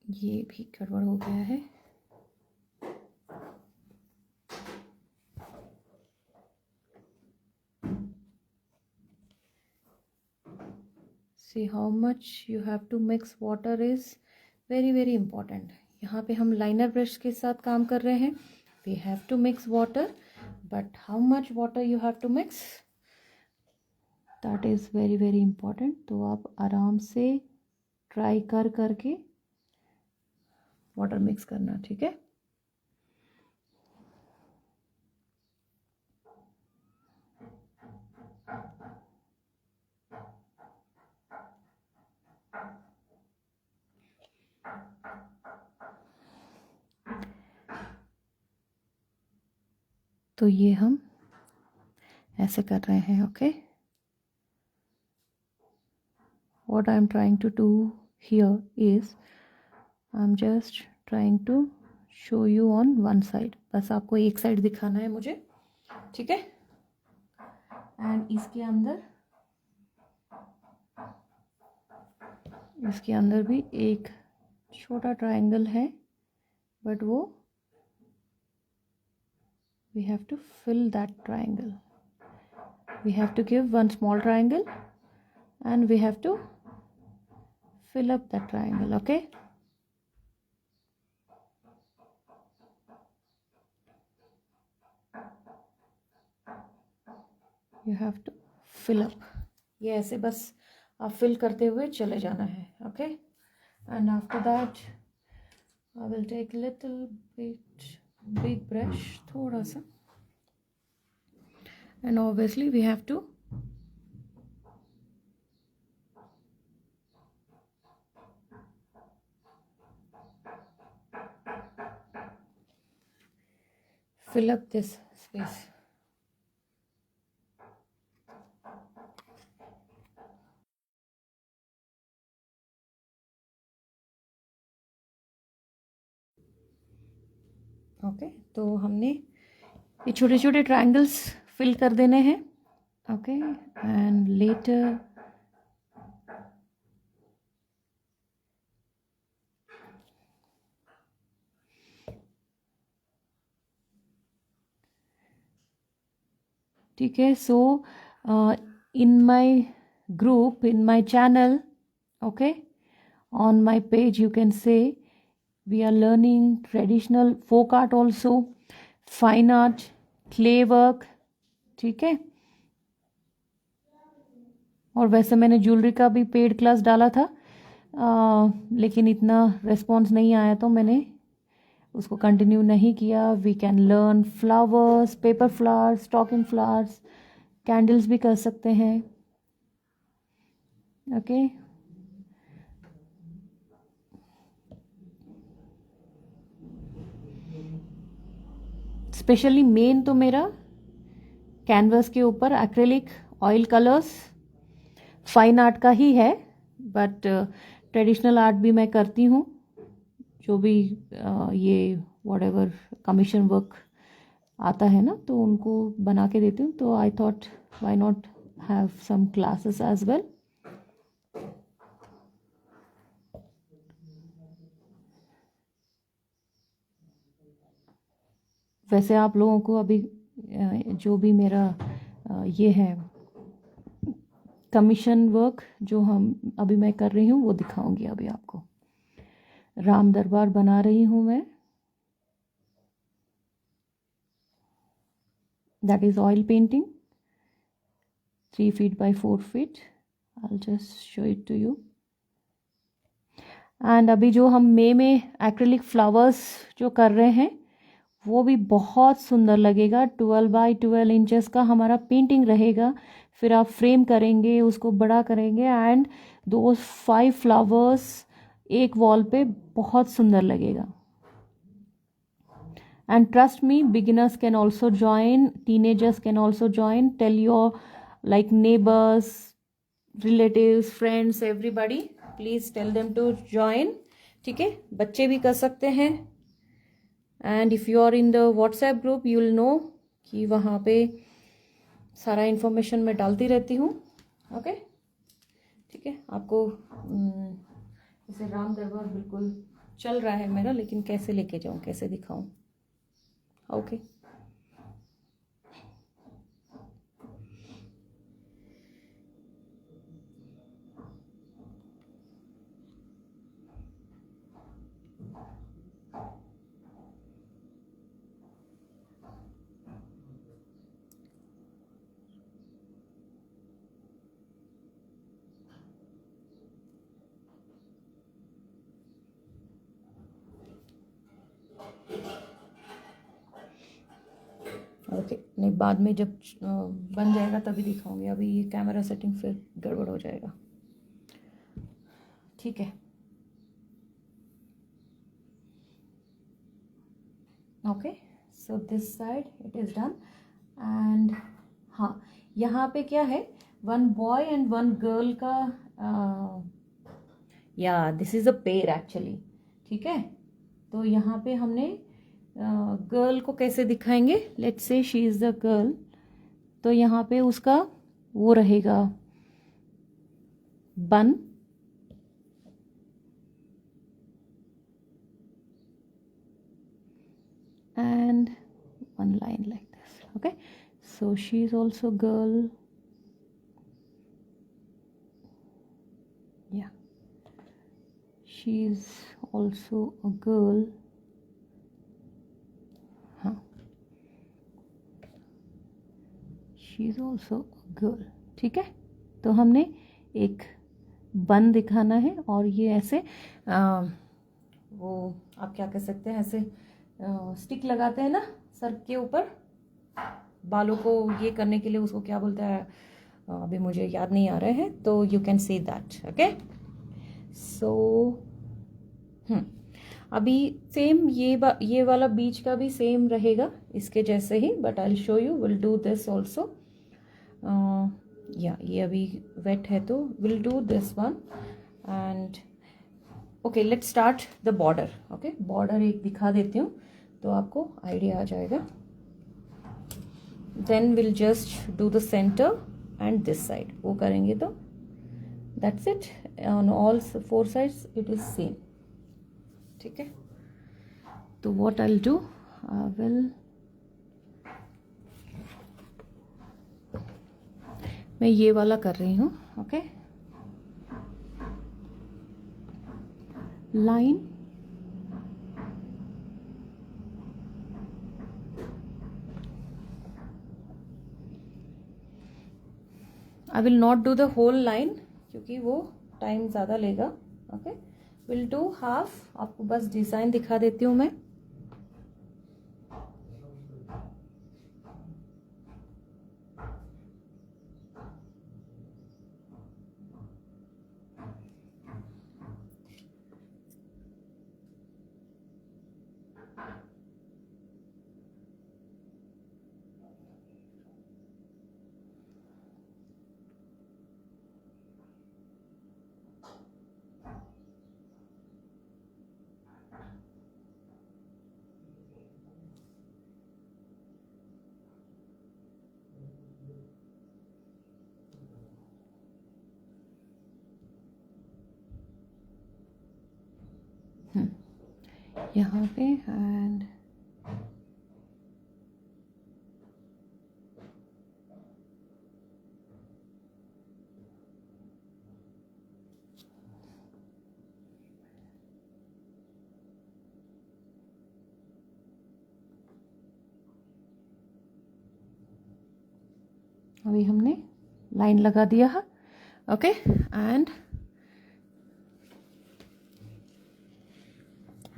[SPEAKER 1] ये भी गड़बड़ हो गया है. See how much you have to mix water is very important. यहाँ पे हम लाइनर ब्रश के साथ काम कर रहे हैं. We have to mix water, but how much water you have to mix, that is very important. तो आप आराम से ट्राई करके वाटर मिक्स करना. ठीक है, तो ये हम ऐसे कर रहे हैं. Okay, what I am trying to do here is I am just trying to show you on one side. बस आपको एक साइड दिखाना है मुझे. ठीक है, एंड इसके अंदर भी एक छोटा ट्रायंगल है, बट वो we have to fill that triangle. We have to give one small triangle and we have to fill up that triangle. Okay, you have to fill up. ये ऐसे बस आप फिल करते हुए चले जाना है. Okay, and after that I will take little bit big brush, थोड़ा सा, and obviously we have to fill up this space. Okay, तो हमने ये छोटे छोटे ट्रायंगल्स फिल कर देने हैं. ओके, एंड लेटर ठीक है. सो in my group, in my channel, okay, on my page you can say we are learning traditional folk art also, fine art, clay work. ठीक है, और वैसे मैंने ज्वेलरी का भी पेड क्लास डाला था, लेकिन इतना रिस्पॉन्स नहीं आया तो मैंने उसको कंटिन्यू नहीं किया. We can learn flowers, paper flowers, stocking flowers, candles भी कर सकते हैं. ओके, स्पेशली मेन तो मेरा कैनवस के ऊपर acrylic oil colours fine art का ही है, बट ट्रेडिशनल आर्ट भी मैं करती हूँ, जो भी ये वॉट एवर कमीशन वर्क आता है ना, तो उनको बना के देती हूँ. तो I thought why not have some classes as well. वैसे आप लोगों को अभी जो भी मेरा ये है कमीशन वर्क जो हम अभी मैं कर रही हूँ वो दिखाऊंगी अभी आपको. राम दरबार बना रही हूँ मैं. That is oil painting 3 feet by 4 feet. I'll just show it to you. And अभी जो हम मई में एक्रेलिक फ्लावर्स जो कर रहे हैं वो भी बहुत सुंदर लगेगा. 12 by 12 इंचेस का हमारा पेंटिंग रहेगा. फिर आप फ्रेम करेंगे, उसको बड़ा करेंगे एंड दो 5 फ्लावर्स एक वॉल पे बहुत सुंदर लगेगा. And trust me, beginners can also join, teenagers can also join. Tell your like neighbors, relatives, friends, everybody, please tell them to join. ठीक है, बच्चे भी कर सकते हैं. And if you are in the WhatsApp group you will know कि वहाँ पे सारा इन्फॉर्मेशन मैं डालती रहती हूँ. ओके, ठीक है. आपको जैसे राम दरबार बिल्कुल चल रहा है मेरा, लेकिन कैसे लेके जाऊँ, कैसे दिखाऊँ. ओके. ओके, नहीं बाद में जब बन जाएगा तभी दिखाऊंगी. अभी ये कैमरा सेटिंग फिर गड़बड़ हो जाएगा. ठीक है. Okay, so this side it is done. And हाँ, यहाँ पे क्या है, 1 बॉय एंड 1 गर्ल का, या this is a pair actually. ठीक है, तो यहाँ पे हमने गर्ल को कैसे दिखाएंगे. Let's say she is the girl. तो यहाँ पे उसका वो रहेगा बन, and 1 line like this. Okay, so she is also girl. Yeah, she is also a girl. हाँ, she is also a girl. ठीक है, तो हमने एक बन दिखाना है. और ये ऐसे वो आप क्या कह सकते हैं, ऐसे स्टिक लगाते हैं ना सर के ऊपर, बालों को ये करने के लिए, उसको क्या बोलता है अभी मुझे याद नहीं आ रहे हैं. तो you can see that. Okay, so अभी सेम ये वाला बीच का भी सेम रहेगा इसके जैसे ही, but I will show you. Will do this also. या ये अभी वेट है तो will do this one. And okay, let's start the border. Okay, border एक दिखा देती हूँ तो आपको आइडिया आ जाएगा. Then will just do the centre and this side. वो करेंगे तो that's it. On all 4 sides it is same. ठीक है, तो what I will do, I will, मैं ये वाला कर रही हूँ. Okay, line, I will not do the whole line क्योंकि वो टाइम ज़्यादा लेगा. Okay, will do half. आपको बस डिज़ाइन दिखा देती हूँ मैं. यहाँ पे एंड अभी हमने लाइन लगा दिया है. Okay and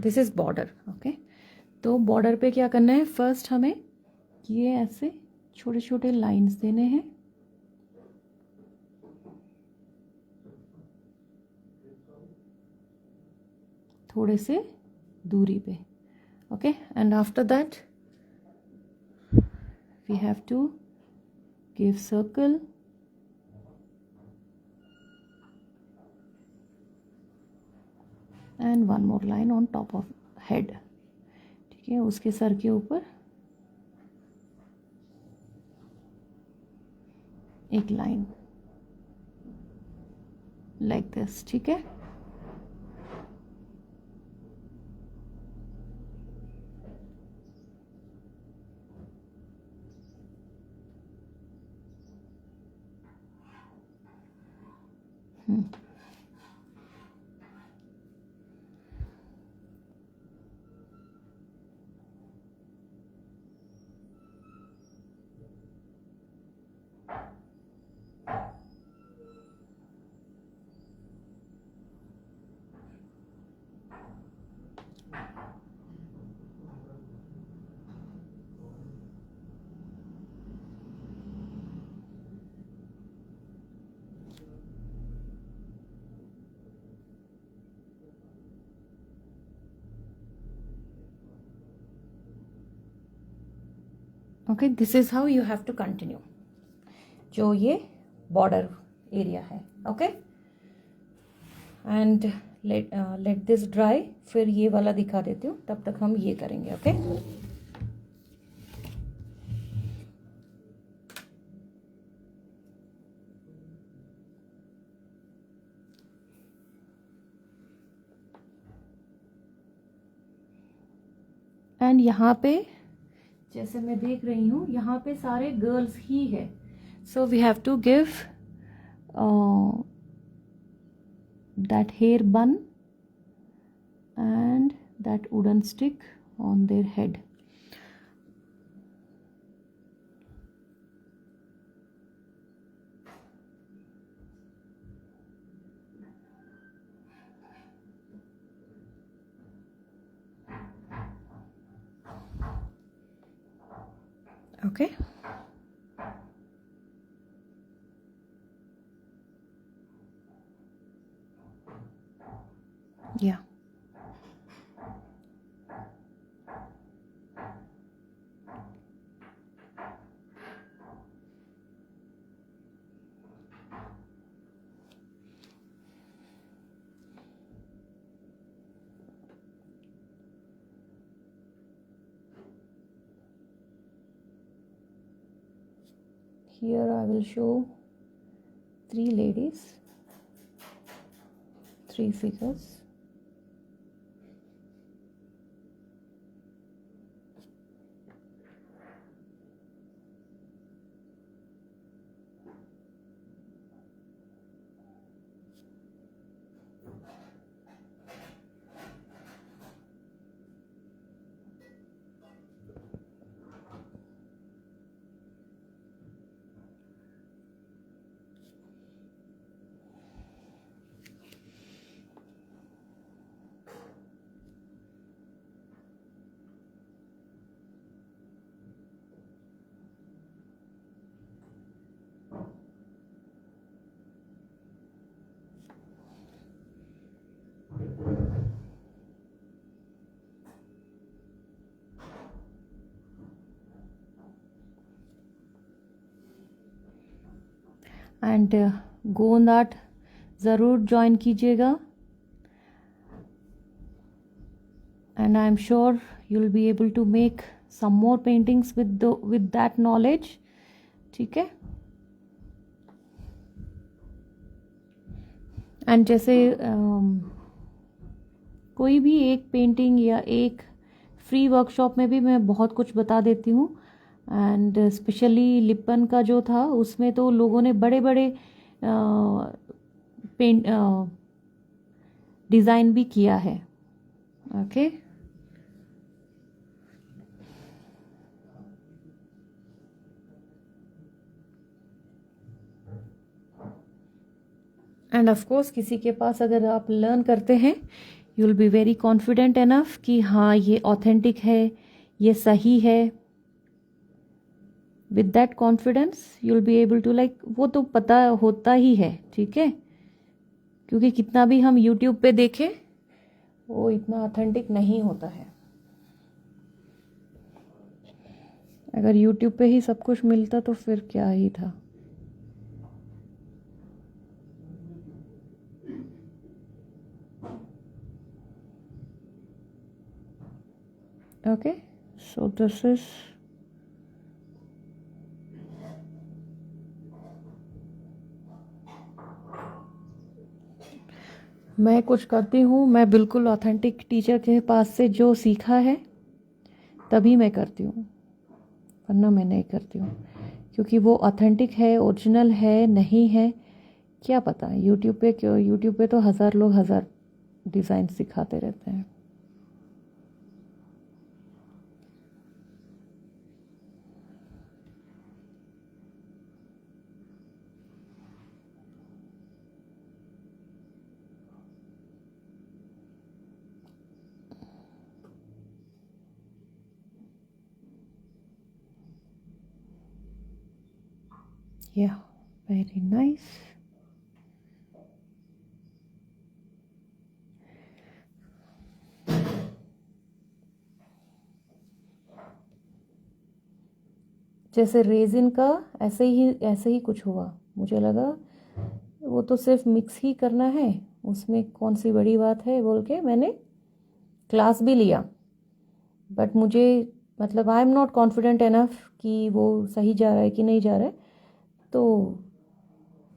[SPEAKER 1] this is border. Okay तो बॉर्डर पे क्या करना है, फर्स्ट हमें ये ऐसे छोटे छोटे लाइंस देने हैं. थोड़े से दूरी पे. Okay and after that we have to give circle and one more line on top of head. ठीक है, उसके सर के ऊपर एक लाइन लाइक दिस. ठीक है, okay this is how you have to continue. जो ये बॉर्डर एरिया है. Okay and let this dry. फिर ये वाला दिखा देती हूँ, तब तक हम ये करेंगे. ओके एंड यहाँ पे जैसे मैं देख रही हूँ, यहाँ पे सारे गर्ल्स ही है. So we have to give that hair bun and that wooden stick on their head. Okay. Yeah. Here I will show 3 ladies, 3 figures. And Gond art ज़रूर ज्वाइन कीजिएगा. And I am sure you will be able to make some more paintings with that knowledge. ठीक है, and जैसे कोई भी एक painting या एक फ्री वर्कशॉप में भी मैं बहुत कुछ बता देती हूँ। एंड स्पेशली लिपन का जो था उसमें तो लोगों ने बड़े बड़े पेंट डिज़ाइन भी किया है। ओके, एंड ऑफ कोर्स किसी के पास अगर आप लर्न करते हैं, you will be very confident enough कि हाँ ये ऑथेंटिक है, ये सही है। With that confidence you will be able to like, वो तो पता होता ही है, ठीक है, क्योंकि कितना भी हम यूट्यूब पे देखें वो इतना ऑथेंटिक नहीं होता है। अगर यूट्यूब पे ही सब कुछ मिलता तो फिर क्या ही था। ओके, सो दिस इज मैं कुछ करती हूँ, मैं बिल्कुल ऑथेंटिक टीचर के पास से जो सीखा है तभी मैं करती हूँ, वरना मैं नहीं करती हूँ, क्योंकि वो ऑथेंटिक है, ओरिजिनल है नहीं है क्या पता। यूट्यूब पे क्यों, यूट्यूब पे तो हज़ार लोग हज़ार डिज़ाइन सिखाते रहते हैं। या वेरी नाइस। जैसे रेजिन का ऐसे ही कुछ हुआ, मुझे लगा वो तो सिर्फ मिक्स ही करना है, उसमें कौन सी बड़ी बात है बोल के मैंने क्लास भी लिया। बट मुझे मतलब I am not confident enough कि वो सही जा रहा है कि नहीं जा रहा है, तो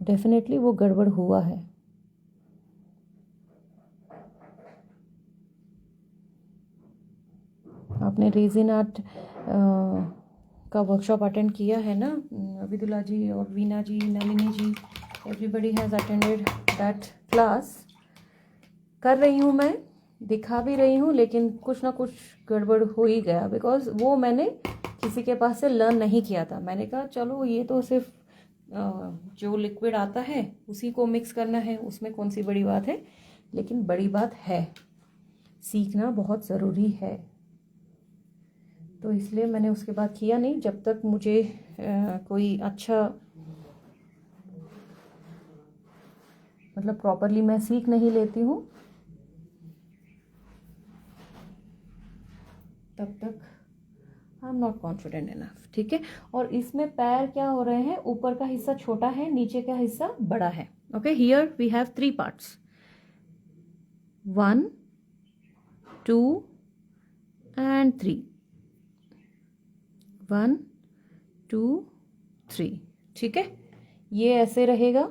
[SPEAKER 1] डेफिनेटली वो गड़बड़ हुआ है। आपने रेजिन आर्ट का वर्कशॉप अटेंड किया है ना, विदुला जी और Veena ji, Nalini ji, everybody has attended that class. कर रही हूँ मैं, दिखा भी रही हूँ, लेकिन कुछ ना कुछ गड़बड़ हो ही गया, बिकॉज वो मैंने किसी के पास से लर्न नहीं किया था। मैंने कहा चलो ये तो सिर्फ जो लिक्विड आता है उसी को मिक्स करना है, उसमें कौन सी बड़ी बात है। लेकिन बड़ी बात है, सीखना बहुत ज़रूरी है। तो इसलिए मैंने उसके बाद किया नहीं, जब तक मुझे कोई अच्छा मतलब प्रॉपरली मैं सीख नहीं लेती हूँ तब तक I am not confident enough, ठीक है। और इसमें पैर क्या हो रहे हैं, ऊपर का हिस्सा छोटा है, नीचे का हिस्सा बड़ा है। Okay, here we have 3 parts, 1 2 and 3, 1 2 3, ठीक है। ये ऐसे रहेगा,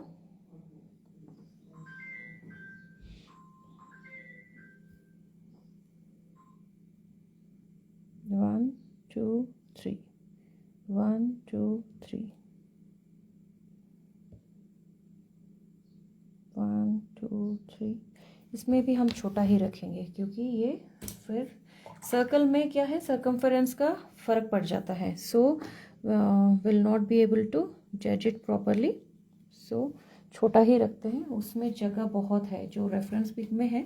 [SPEAKER 1] 1 2 3, 1 2 3, 1 2 3। इसमें भी हम छोटा ही रखेंगे, क्योंकि ये फिर सर्कल में क्या है, सर्कमफरेंस का फर्क पड़ जाता है, so will not be able to जज इट प्रॉपरली। सो छोटा ही रखते हैं, उसमें जगह बहुत है। जो रेफरेंस पिक में है,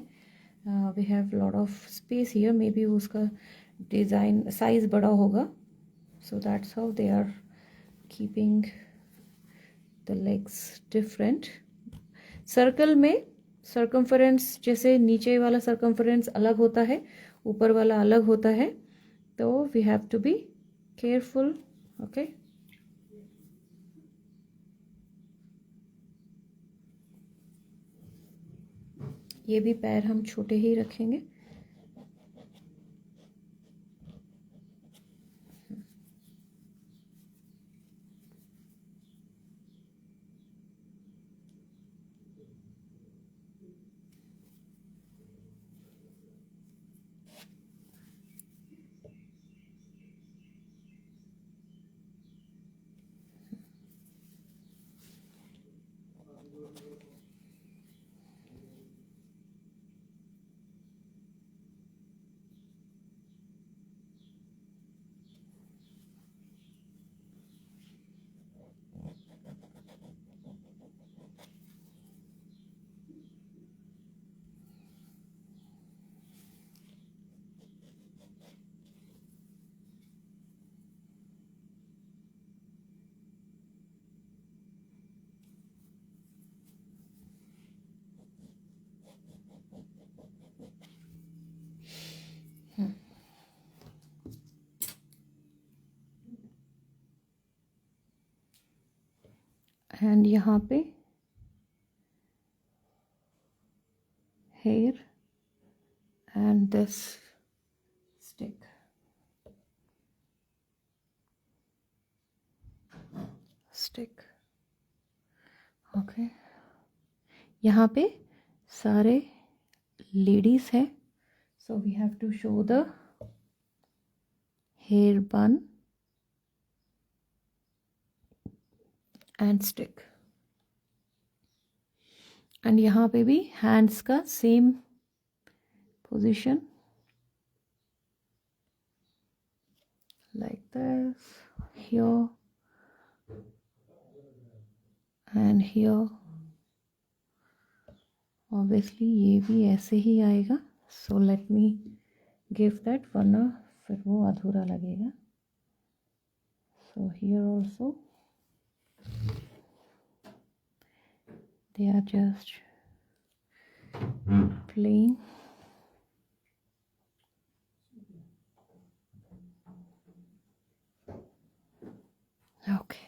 [SPEAKER 1] we have lot of space here, may be उसका डिज़ाइन साइज बड़ा होगा, so that's how they are keeping the legs different. Circle में सर्कमफरेंस, जैसे नीचे वाला सर्कमफरेंस अलग होता है, ऊपर वाला अलग होता है, तो we have to be careful. Okay, ये भी पैर हम छोटे ही रखेंगे। एंड यहाँ पे hair and this stick, okay. यहाँ पे सारे लेडीज है, so we have to show the hair bun and stick. And यहाँ पे भी हैंड्स का same position, like this, here and here. Obviously ये भी ऐसे ही आएगा, so let me give that, वरना फिर वो अधूरा लगेगा। So here also they are just plain, okay।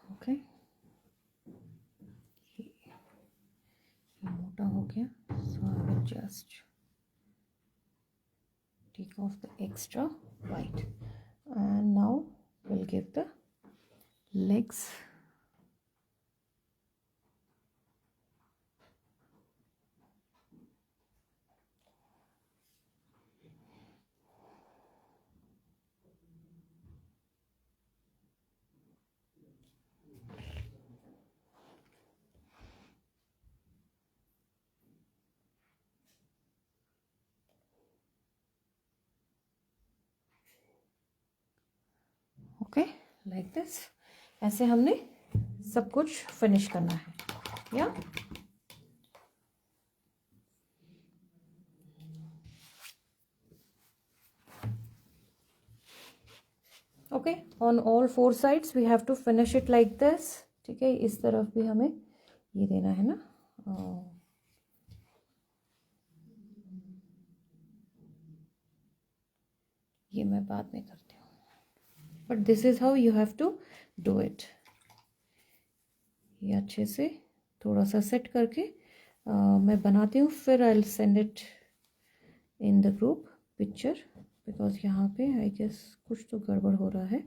[SPEAKER 1] Okay, ये मोटा हो गया, so I will just take off the extra white and now will give the legs। Okay, like this. ऐसे हमने सब कुछ फिनिश करना है, yeah okay. On all 4 sides we have to finish it like this, ठीक है। इस तरफ भी हमें ये देना है ना, ये मैं बाद में करती हूँ, but this is how you have to do it. ये अच्छे से थोड़ा सा सेट करके मैं बनाती हूँ, फिर आई will send it in the group picture, because यहाँ पे आई गेस कुछ तो गड़बड़ हो रहा है।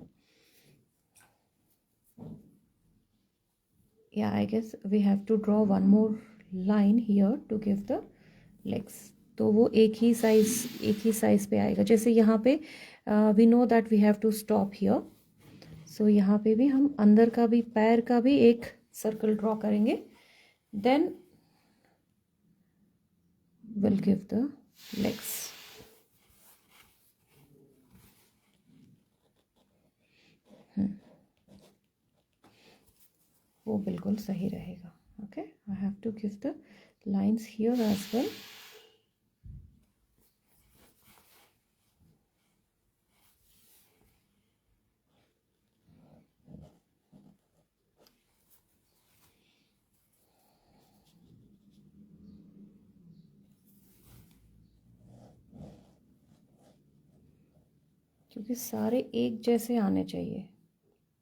[SPEAKER 1] Yeah I guess we have to draw one more line here to give the legs, तो वो एक ही साइज पे आएगा। जैसे यहाँ पे we know that we have to stop here, so यहाँ पे भी हम अंदर का भी, पैर का भी एक सर्कल ड्रॉ करेंगे, then will give the legs. वो बिल्कुल सही रहेगा। Okay, I have to give the lines here as well. क्योंकि सारे एक जैसे आने चाहिए,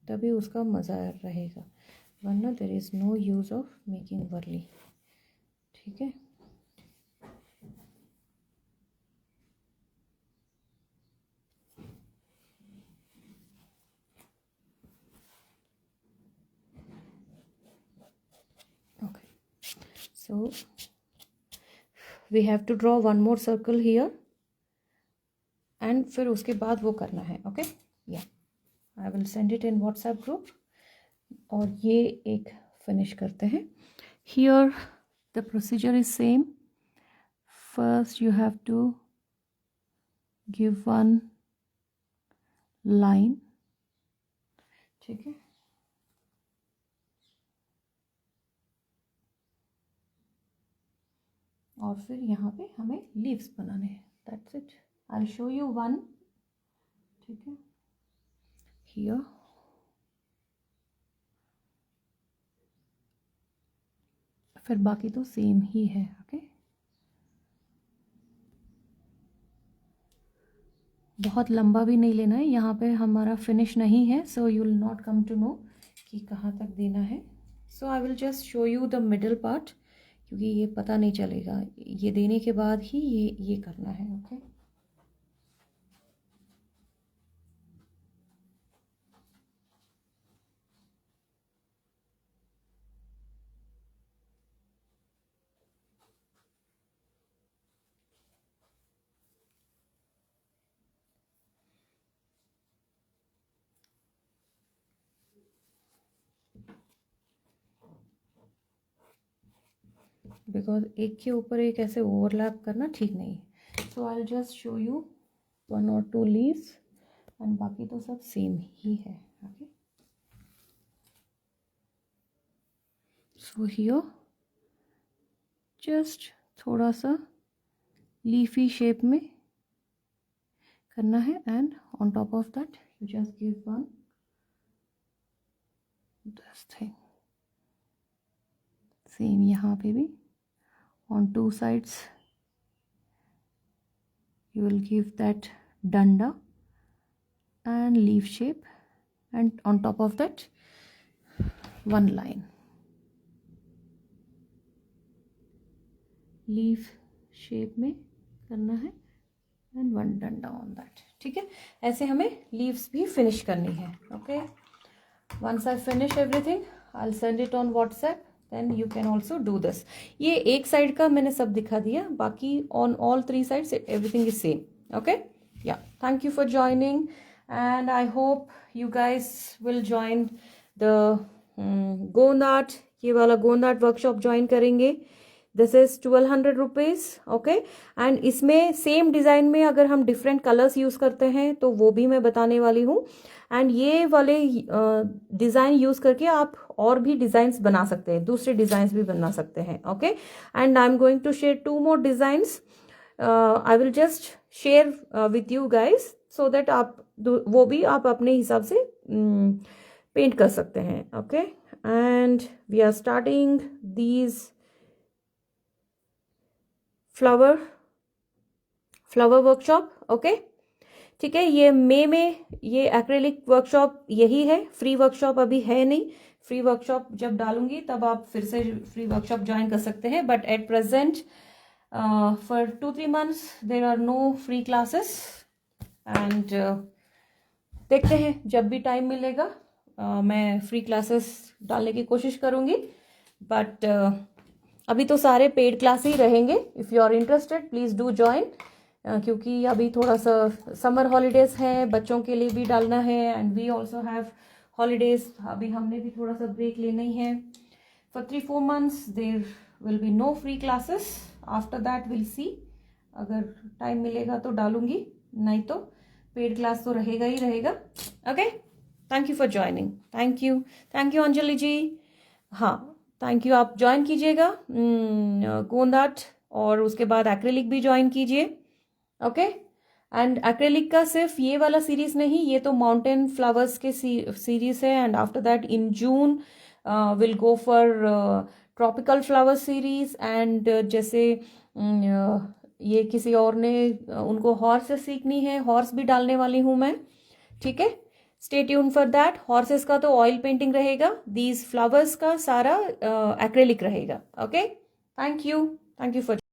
[SPEAKER 1] तभी उसका मज़ा रहेगा, वरना there is no use of making Warli, ठीक है। Okay, so we have to draw one more circle here and फिर उसके बाद वो करना है। Okay, yeah I will send it in WhatsApp group, और ये एक फिनिश करते हैं। Here the procedure is same. First you have to give one line, ठीक है, और फिर यहाँ पे हमें लीव्स बनाने हैं, that's it. I'll show you one. ठीक है, here. फिर बाकी तो सेम ही है. ओके, बहुत लंबा भी नहीं लेना है. यहाँ पे हमारा फिनिश नहीं है, so you will not come to know कि कहाँ तक देना है. So I will just show you the middle part, क्योंकि ये पता नहीं चलेगा. ये देने के बाद ही ये करना है. ओके, बिकॉज एक के ऊपर एक ऐसे ओवरलैप करना ठीक नहीं. So I will just show you 1 or 2 leaves and बाकी तो सब सेम ही है. ओके, सो हियर जस्ट थोड़ा सा लीफी शेप में करना है, and on top of that you just give one this thing. Same यहाँ पे भी on 2 sides you will give that danda and leaf shape, and on top of that one line leaf shape में करना है and one danda on that. ठीक है, ऐसे हमें leaves भी finish करनी है. okay, once I finish everything I'll send it on WhatsApp. then you can also do this. ये एक साइड का मैंने सब दिखा दिया, बाकी on all 3 sides everything is same. okay, yeah, thank you for joining and I hope you guys will join the गोंद art. ये वाला गोंद आर्ट वर्कशॉप ज्वाइन करेंगे. This is 1200 rupees. Okay, and इसमें सेम डिज़ाइन में अगर हम different colours use करते हैं तो वो भी मैं बताने वाली हूँ. एंड ये वाले डिज़ाइन यूज़ करके आप और भी डिज़ाइंस बना सकते हैं, दूसरे डिज़ाइंस भी बना सकते हैं. Okay, and I am going to share 2 more designs. I will just share with you guys so that आप वो भी आप अपने हिसाब से पेंट कर सकते हैं. Okay, and we are starting these flower workshop. Okay, ठीक है, ये मई में ये एक्रेलिक वर्कशॉप यही है. फ्री वर्कशॉप अभी है नहीं. फ्री वर्कशॉप जब डालूंगी तब आप फिर से फ्री वर्कशॉप ज्वाइन कर सकते हैं. But at present for 2-3 months there are no free classes. And देखते हैं, जब भी टाइम मिलेगा मैं फ्री क्लासेस डालने की कोशिश करूंगी. बट अभी तो सारे पेड क्लास ही रहेंगे. If you are interested please do join, क्योंकि अभी थोड़ा सा समर हॉलीडेज़ हैं, बच्चों के लिए भी डालना है. And we also have holidays. अभी हमने भी थोड़ा सा ब्रेक लेना ही है. For 3-4 months there will be no free classes. After that will see, अगर टाइम मिलेगा तो डालूंगी, नहीं तो पेड क्लास तो रहेगा ही रहेगा. Okay, thank you for joining. Thank you Anjali ji. हाँ, थैंक यू. आप ज्वाइन कीजिएगा गोंद आर्ट, और उसके बाद एक्रेलिक भी ज्वाइन कीजिए. ओके, एंड एक्रेलिक का सिर्फ ये वाला सीरीज नहीं, ये तो माउंटेन फ्लावर्स के सीरीज है. And after that in June will go for tropical flower series. And जैसे ये किसी और ने उनको हॉर्स से सीखनी है, हॉर्स भी डालने वाली हूँ मैं. ठीक है, stay tune for that. Horses का तो ऑयल पेंटिंग रहेगा, दीज फ्लावर्स का सारा एक्रेलिक रहेगा. Okay, thank you for